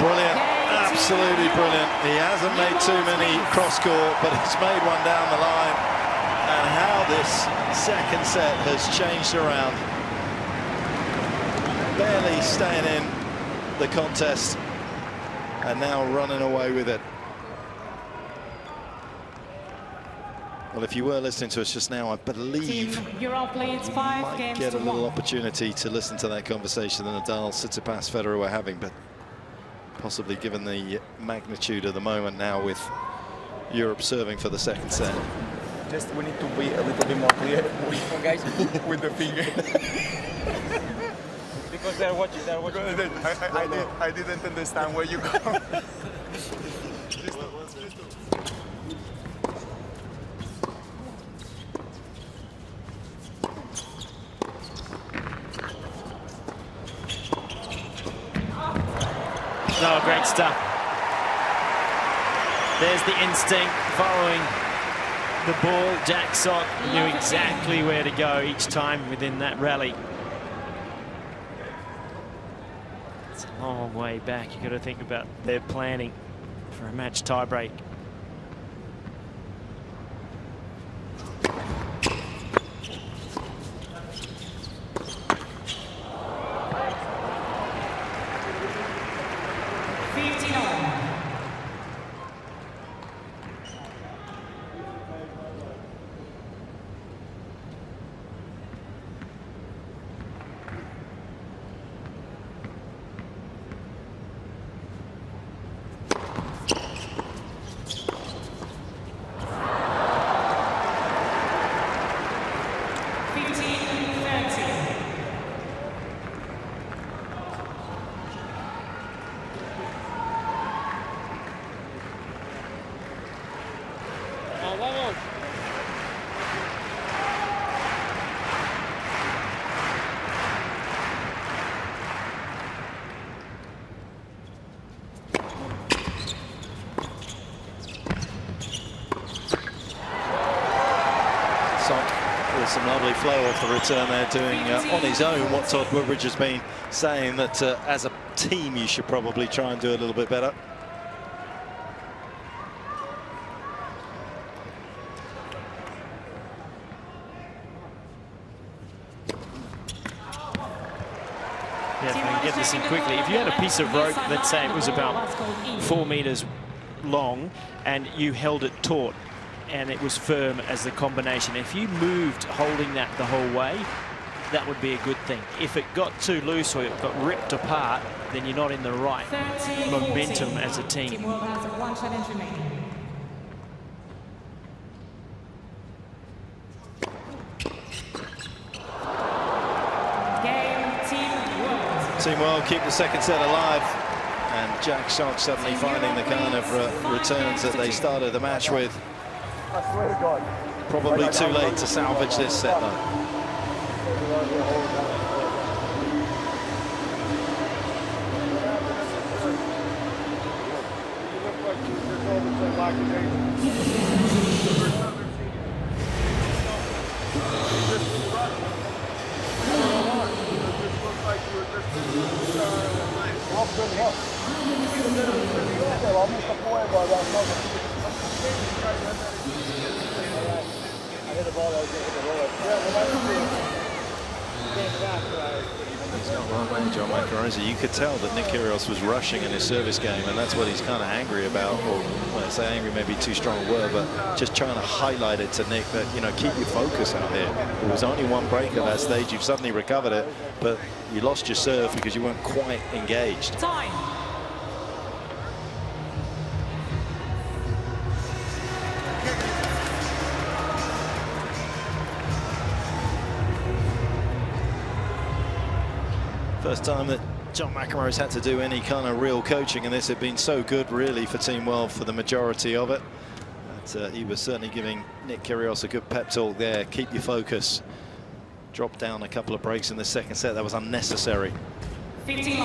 Brilliant, absolutely brilliant. He hasn't made too many cross-court, but he's made one down the line. And how this second set has changed around. Barely staying in the contest and now running away with it. Well, if you were listening to us just now, I believe you might get a little opportunity to listen to that conversation that Nadal, Tsitsipas, Federer were having, but possibly given the magnitude of the moment now with Europe serving for the second set. Just we need to be a little bit more clear with the finger. Because they're watching. I didn't understand where you go. Oh, great stuff. There's the instinct following the ball. Jack Sock knew exactly where to go each time within that rally. It's a long way back. You've got to think about their planning for a match tiebreak. With some lovely flow off the return there, doing on his own what Todd Woodbridge has been saying, that as a team you should probably try and do a little bit better. Yeah, if we can at this in quickly. If you had a piece of rope, let's say it was about 4 meters long, and you held it taut, and it was firm as the combination. If you moved holding that the whole way, that would be a good thing. If it got too loose or it got ripped apart, then you're not in the right momentum as a team. Team World has 1 challenge remaining. Team World keep the second set alive, and Jack Sock suddenly finding the kind of returns that they started the match with. I swear to God. Probably too late to salvage this set though. He's not wrong way, John McEnroe. You could tell that Nick Kyrgios was rushing in his service game, and that's what he's kind of angry about. Or when I say angry, maybe too strong a word, but just trying to highlight it to Nick that, you know, keep your focus out here. It was only one break at that stage. You've suddenly recovered it, but you lost your serve because you weren't quite engaged. Time. First time that John McEnroe's had to do any kind of real coaching, and this had been so good really for Team World for the majority of it. But, he was certainly giving Nick Kyrgios a good pep talk there. Keep your focus. Dropped down a couple of breaks in the second set. That was unnecessary. 15 It's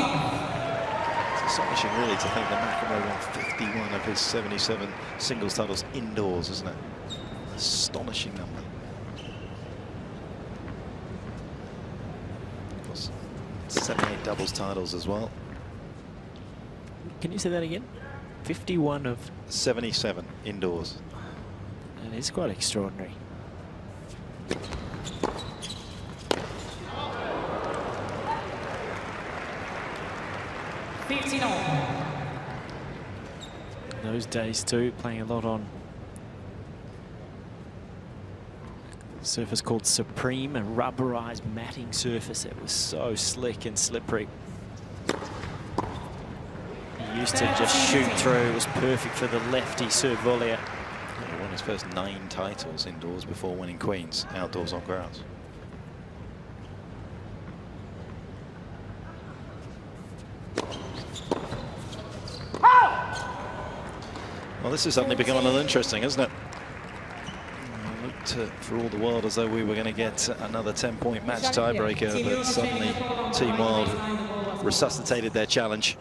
astonishing really to think that McEnroe won 51 of his 77 singles titles indoors, isn't it? Astonishing number. 78 doubles titles as well. Can you say that again? 51 of 77 indoors. That is quite extraordinary. Those days too, playing a lot on surface called Supreme, a rubberized matting surface that was so slick and slippery. He used to just shoot through. It was perfect for the lefty serve volley. He won his first 9 titles indoors before winning Queens outdoors on grass. Well, this has suddenly become a little interesting, hasn't it? For all the world as though we were going to get another 10-point match tiebreaker, but suddenly Team World resuscitated their challenge.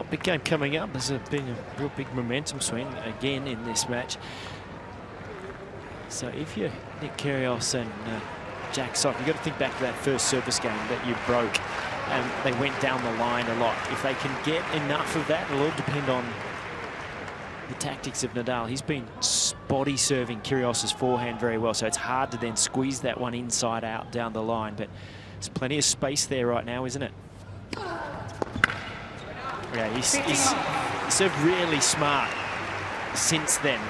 Big game coming up. There's been a real big momentum swing again in this match. So if you're Nick Kyrgios and Jack Sock, you've got to think back to that first service game that you broke, and they went down the line a lot. If they can get enough of that, it'll all depend on the tactics of Nadal. He's been body serving Kyrgios's forehand very well, so it's hard to then squeeze that one inside out down the line. But there's plenty of space there right now, isn't it? Yeah, he's served really smart since then.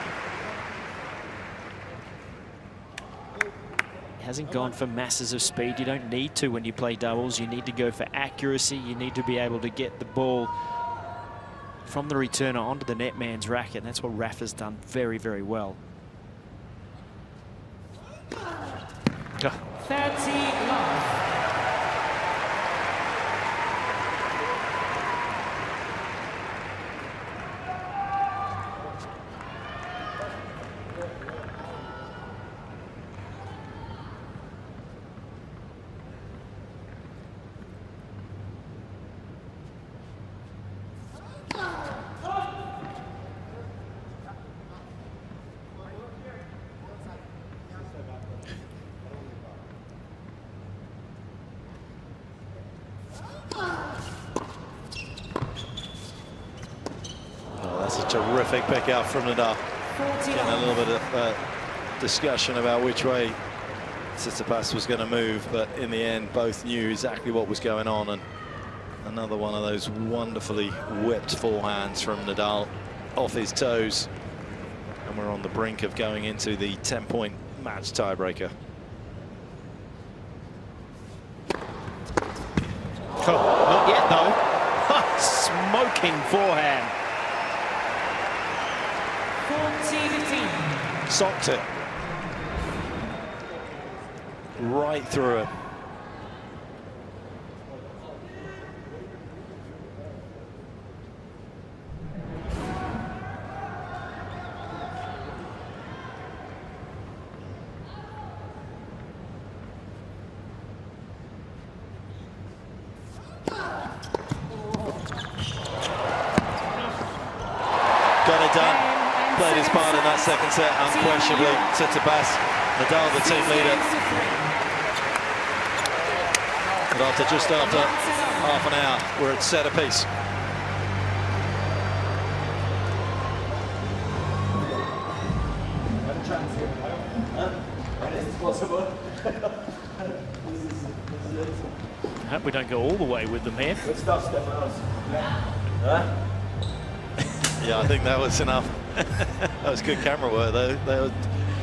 He hasn't gone for masses of speed. You don't need to when you play doubles. You need to go for accuracy. You need to be able to get the ball from the returner onto the netman's racket. And that's what Rafa's done very, very well. 30 love. terrific pick out from Nadal. Getting a little bit of discussion about which way Tsitsipas was going to move, but in the end both knew exactly what was going on, and another one of those wonderfully whipped forehands from Nadal off his toes, and we're on the brink of going into the 10-point match tiebreaker. Not yet though. Smoking forehand. 14-15. Socked it right through it. Got it done. Played his part in that second set, unquestionably. Tsitsipas, Nadal, the team leader. But after just after half an hour, we're at set apiece. I hope we don't go all the way with them here. Yeah, I think that was enough. That was good camera work, though.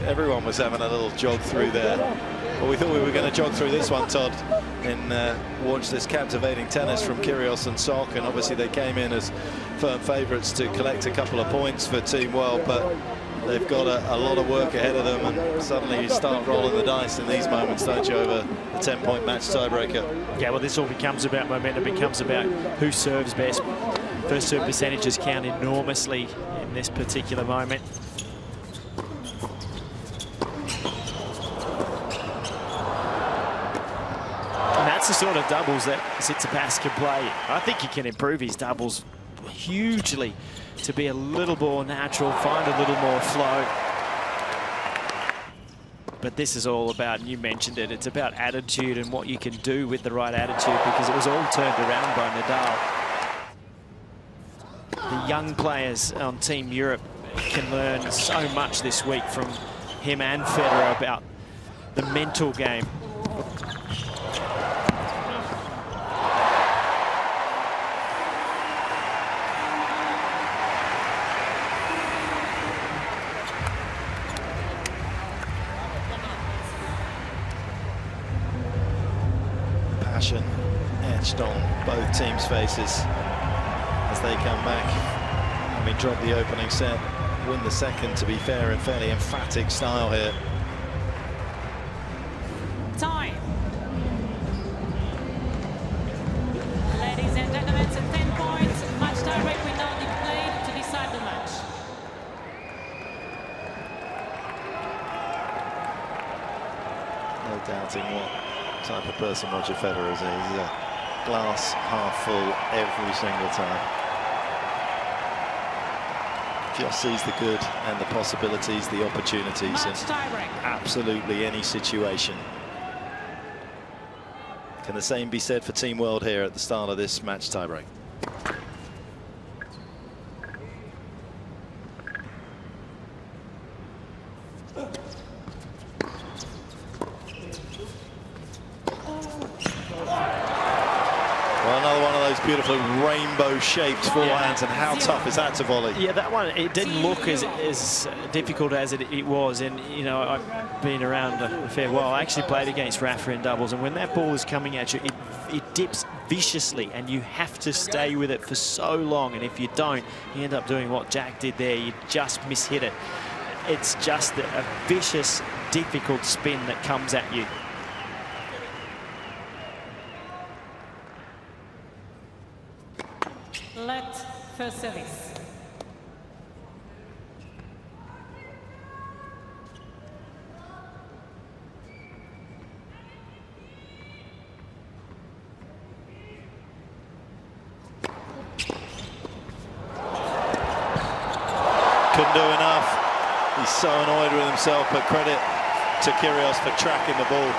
Everyone was having a little jog through there. But we thought we were going to jog through this one, Todd, and watch this captivating tennis from Kyrgios and Sok. And obviously they came in as firm favourites to collect a couple of points for Team World, but they've got a lot of work ahead of them, and suddenly you start rolling the dice in these moments, don't you, over the 10-point match tiebreaker. Yeah, well, this all becomes about momentum. It becomes about who serves best. First serve percentages count enormously in this particular moment. And that's the sort of doubles that Tsitsipas can play. I think he can improve his doubles hugely to be a little more natural, find a little more flow. But this is all about, and you mentioned it, it's about attitude and what you can do with the right attitude, because it was all turned around by Nadal. The young players on Team Europe can learn so much this week from him and Federer about the mental game. Passion etched on both teams' faces as they come back. I mean, drop the opening set, win the second, to be fair, in fairly emphatic style here. Time. Ladies and gentlemen, it's a 10-point match tiebreak will now be played to decide the match. No doubting what type of person Roger Federer is. He's a glass half full every single time. Just sees the good and the possibilities, the opportunities in absolutely any situation. Can the same be said for Team World here at the start of this match tiebreak? Well, another one of those beautiful rainbow-shaped forehands, and how tough is that to volley? Yeah, that one, it didn't look as difficult as it was. And, you know, I've been around a fair while. I actually played against Rafa in doubles, and when that ball is coming at you, it dips viciously, and you have to stay with it for so long. And if you don't, you end up doing what Jack did there. You just mishit it. It's just a vicious, difficult spin that comes at you. Let first service. Couldn't do enough. He's so annoyed with himself, but credit to Kyrgios for tracking the ball.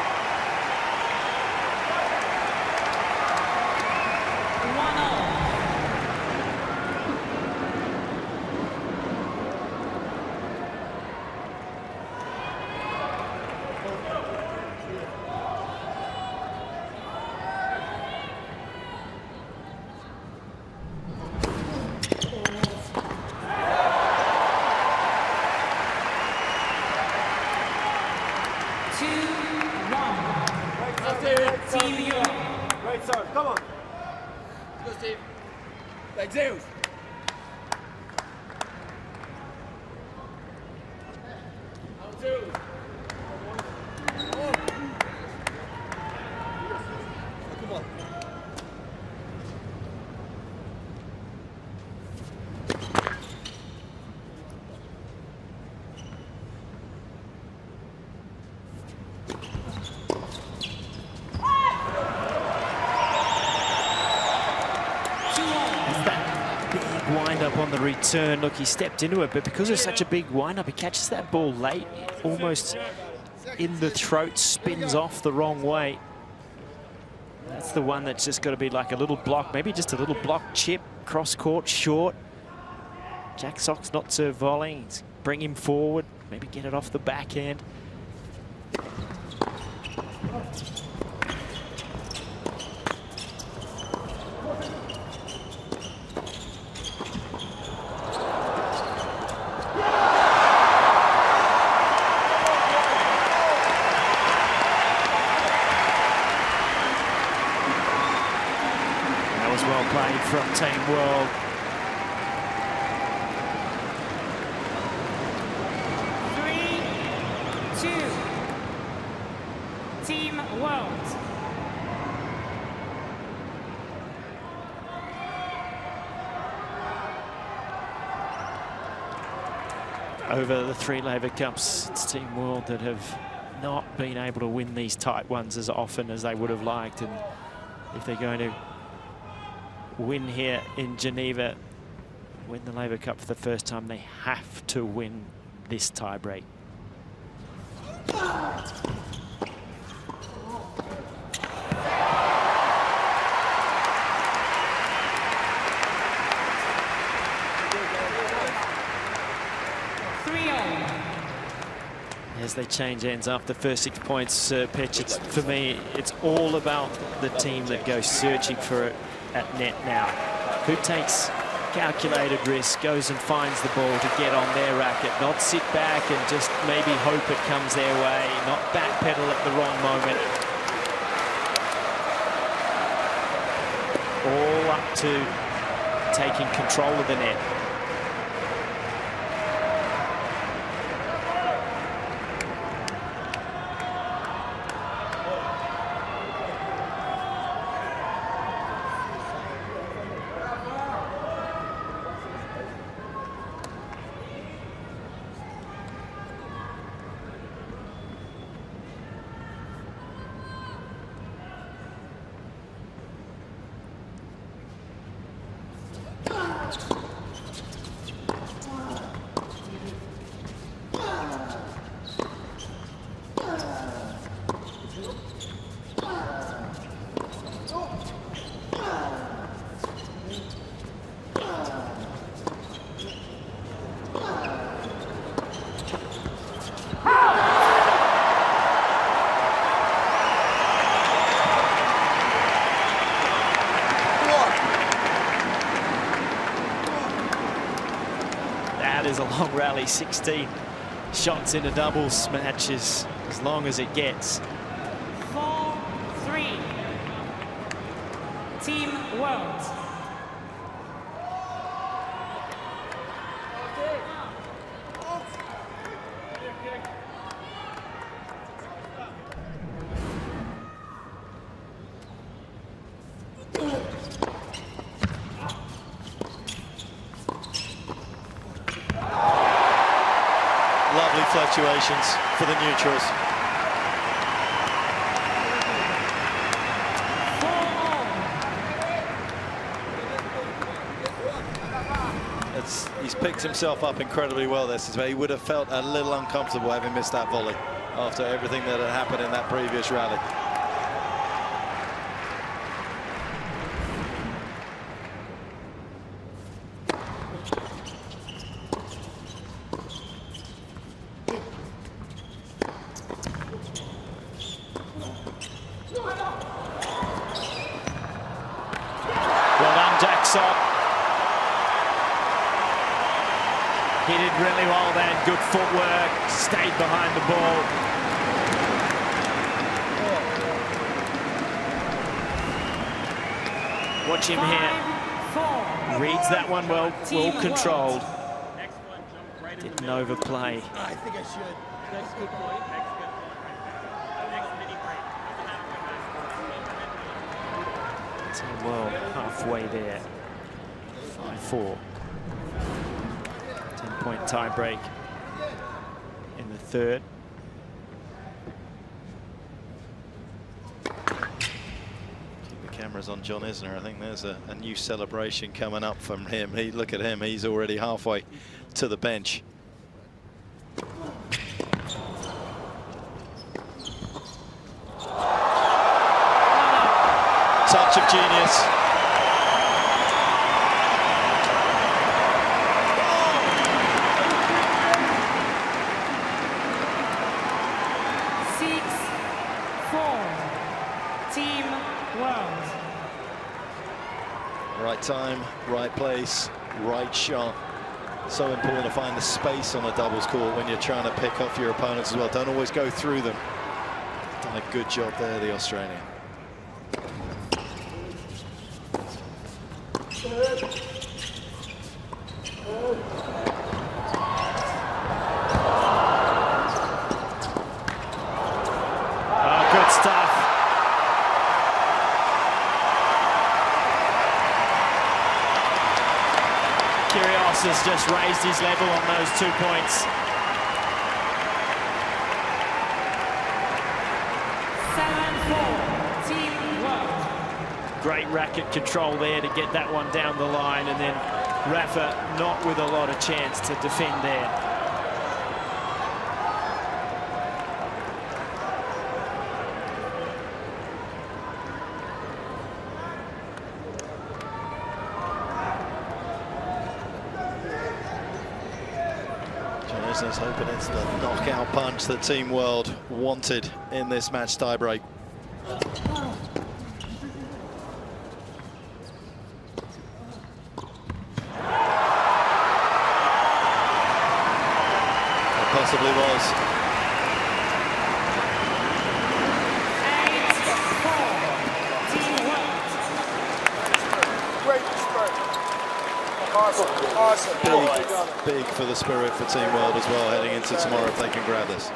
2-1. Team Europe. Great start. Come on. Let's go, Steve. Like Zeus. Wind-up on the return. Look, he stepped into it, but because it's such a big wind-up, he catches that ball late, almost in the throat, spins off the wrong way. That's the one that's just got to be like a little block, maybe just a little block chip, cross-court, short. Jack Sock's not serve volleying. Bring him forward, maybe get it off the backhand. Well played from Team World. Team World. Over the 3 Laver Cups, it's Team World that have not been able to win these tight ones as often as they would have liked. And if they're going to win here in Geneva, win the Laver Cup for the first time, they have to win this tiebreak. As they change ends after the first 6 points, Petch, for me, it's all about the team that goes searching for it at net now. Who takes calculated risk, goes and finds the ball to get on their racket, not sit back and just maybe hope it comes their way, not backpedal at the wrong moment. All up to taking control of the net. Is a long rally, 16 shots in a doubles match is as long as it gets. 4-3. Team World. Lovely fluctuations for the neutrals. He's picked himself up incredibly well this. He would have felt a little uncomfortable having missed that volley after everything that had happened in that previous rally. Well done, Testson. He did really well then. Good footwork, stayed behind the ball. Watch him here. Reads that one well controlled. Didn't overplay. I think I should. That's a good point. Team World halfway there. 5-4. 10-point tie break in the third. Keep the cameras on John Isner. I think there's a new celebration coming up from him. Look at him. He's already halfway to the bench. Touch of genius. Team World. Right time, right place, right shot. So important to find the space on a doubles court when you're trying to pick off your opponents as well. Don't always go through them. Done a good job there, the Australian. Good stuff. Kyrgios has just raised his level on those 2 points. 7-4, Team World. Great racket control there to get that one down the line, and then Rafa not with a lot of chance to defend there. Isner's hoping it's the knockout punch that Team World wanted in this match tiebreak. It possibly was. 8-4, Team World. Great spread. Awesome. Awesome. Big for the spirit for Team World as well, heading into tomorrow if they can grab this.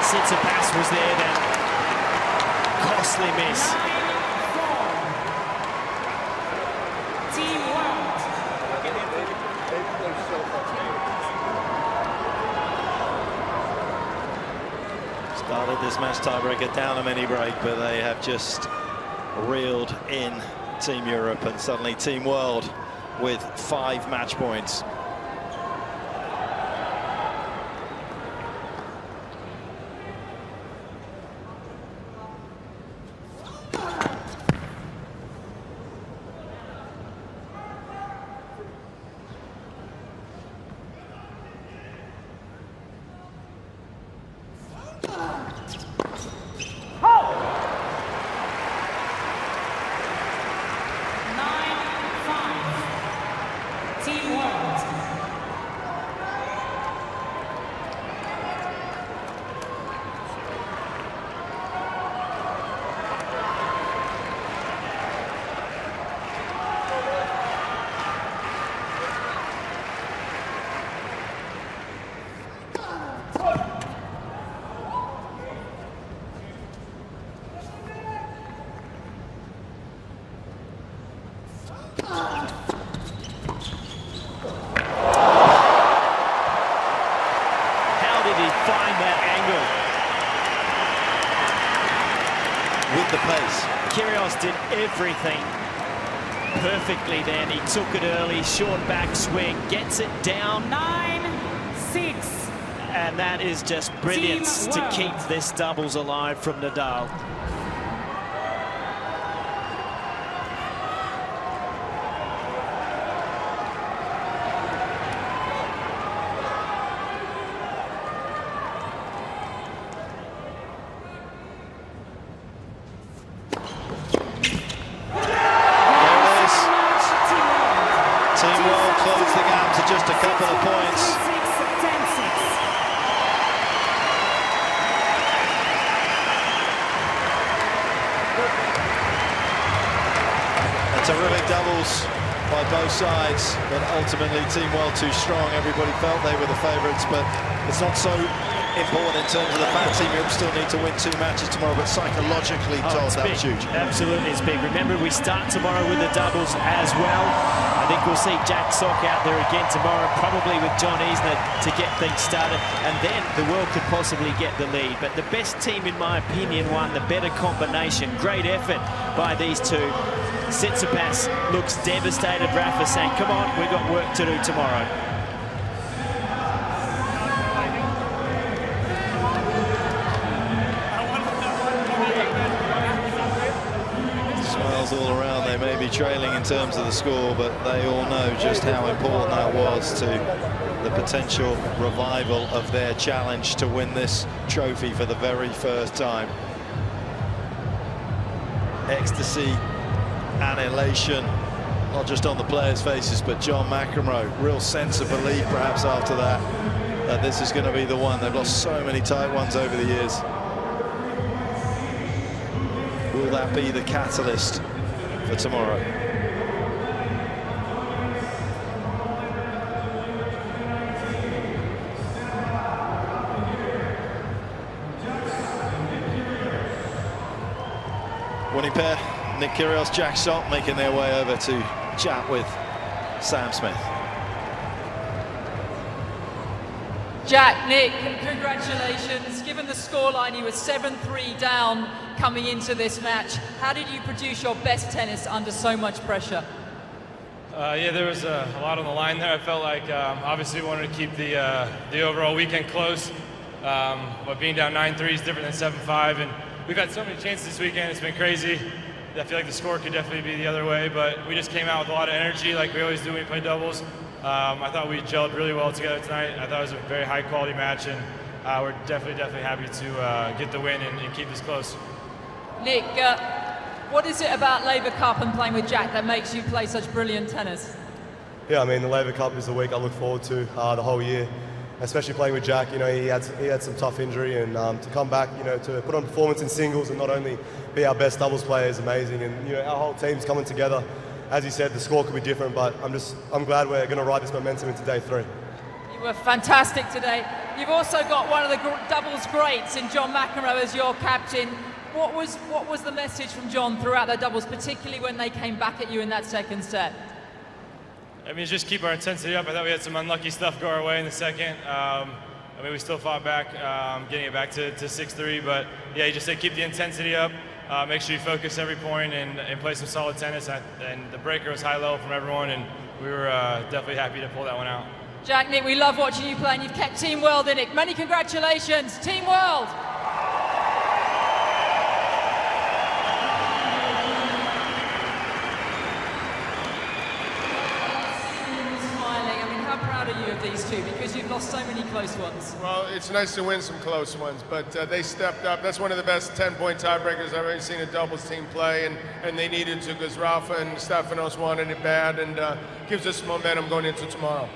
Tsitsipas was there, that costly miss. 9-4, Team World. Started this match tiebreaker down a mini break, but they have just reeled in Team Europe, and suddenly Team World with 5 match points. Team World. How did he find that angle? with the pace. Kyrgios did everything perfectly then. He took it early, short backswing, gets it down. 9-6. And that is just brilliance to keep this doubles alive from Nadal. Just a couple of points. A terrific doubles by both sides, but ultimately Team World too strong. Everybody felt they were the favourites, but it's not so important in terms of the fact Team Europe still need to win 2 matches tomorrow, but psychologically, Todd, that was huge. Absolutely, it's big. Remember, we start tomorrow with the doubles as well. I think we'll see Jack Sock out there again tomorrow, probably with John Isner to get things started, and then the world could possibly get the lead. But the best team, in my opinion, won the better combination. Great effort by these two. Tsitsipas looks devastated. Rafa saying, come on, we've got work to do tomorrow. All around, they may be trailing in terms of the score, but they all know just how important that was to the potential revival of their challenge to win this trophy for the very first time. Ecstasy and elation, not just on the players' faces, but John McEnroe, real sense of belief perhaps after that, that this is going to be the one. They've lost so many tight ones over the years. Will that be the catalyst for tomorrow? Winning pair, Nick Kyrgios, Jack Sock, making their way over to chat with Sam Smith. Jack, Nick, congratulations. Given the scoreline, you were 7-3 down coming into this match. How did you produce your best tennis under so much pressure? Yeah, there was a lot on the line there. I felt like obviously we wanted to keep the overall weekend close, but being down 9-3 is different than 7-5, and we've had so many chances this weekend. It's been crazy. I feel like the score could definitely be the other way, but we just came out with a lot of energy like we always do when we play doubles. I thought we gelled really well together tonight. I thought it was a very high-quality match, and we're definitely happy to get the win and keep this close. Nick, what is it about Labour Cup and playing with Jack that makes you play such brilliant tennis? Yeah, I mean, the Labour Cup is the week I look forward to the whole year, especially playing with Jack. You know, he had some tough injury, and to come back, you know, to put on performance in singles and not only be our best doubles player is amazing. And, you know, our whole team's coming together. As you said, the score could be different, but I'm glad we're going to ride this momentum into day 3. You were fantastic today. You've also got one of the doubles greats in John McEnroe as your captain. What was the message from John throughout their doubles, particularly when they came back at you in that second set? I mean, just keep our intensity up. I thought we had some unlucky stuff go our way in the second. I mean, we still fought back, getting it back to 6-3, but yeah, you just say keep the intensity up. Make sure you focus every point and play some solid tennis. And the breaker was high level from everyone, and we were definitely happy to pull that one out. Jack, Nick, we love watching you play, and you've kept Team World in it. Many congratulations, Team World! These two, because you've lost so many close ones. Well, it's nice to win some close ones, but they stepped up. That's one of the best 10-point tiebreakers I've ever seen a doubles team play, and they needed to, because Rafa and Stefanos wanted it bad, and gives us momentum going into tomorrow.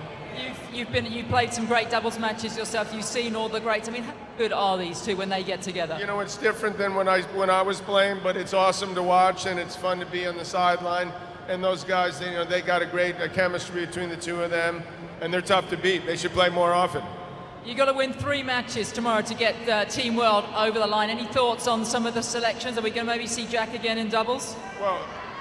You've played some great doubles matches yourself. You've seen all the greats. I mean, how good are these two when they get together? You know, it's different than when I was playing, but it's awesome to watch, and it's fun to be on the sideline. And those guys, they got a great chemistry between the two of them. And they're tough to beat. They should play more often. You've got to win 3 matches tomorrow to get Team World over the line. Any thoughts on some of the selections? Are we going to maybe see Jack again in doubles? Well,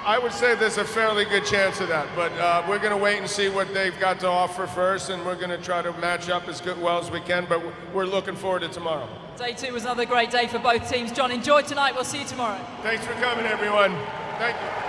I would say there's a fairly good chance of that, but we're going to wait and see what they've got to offer first, and we're going to try to match up as well as we can, but we're looking forward to tomorrow. Day 2 was another great day for both teams. John, enjoy tonight. We'll see you tomorrow. Thanks for coming, everyone. Thank you.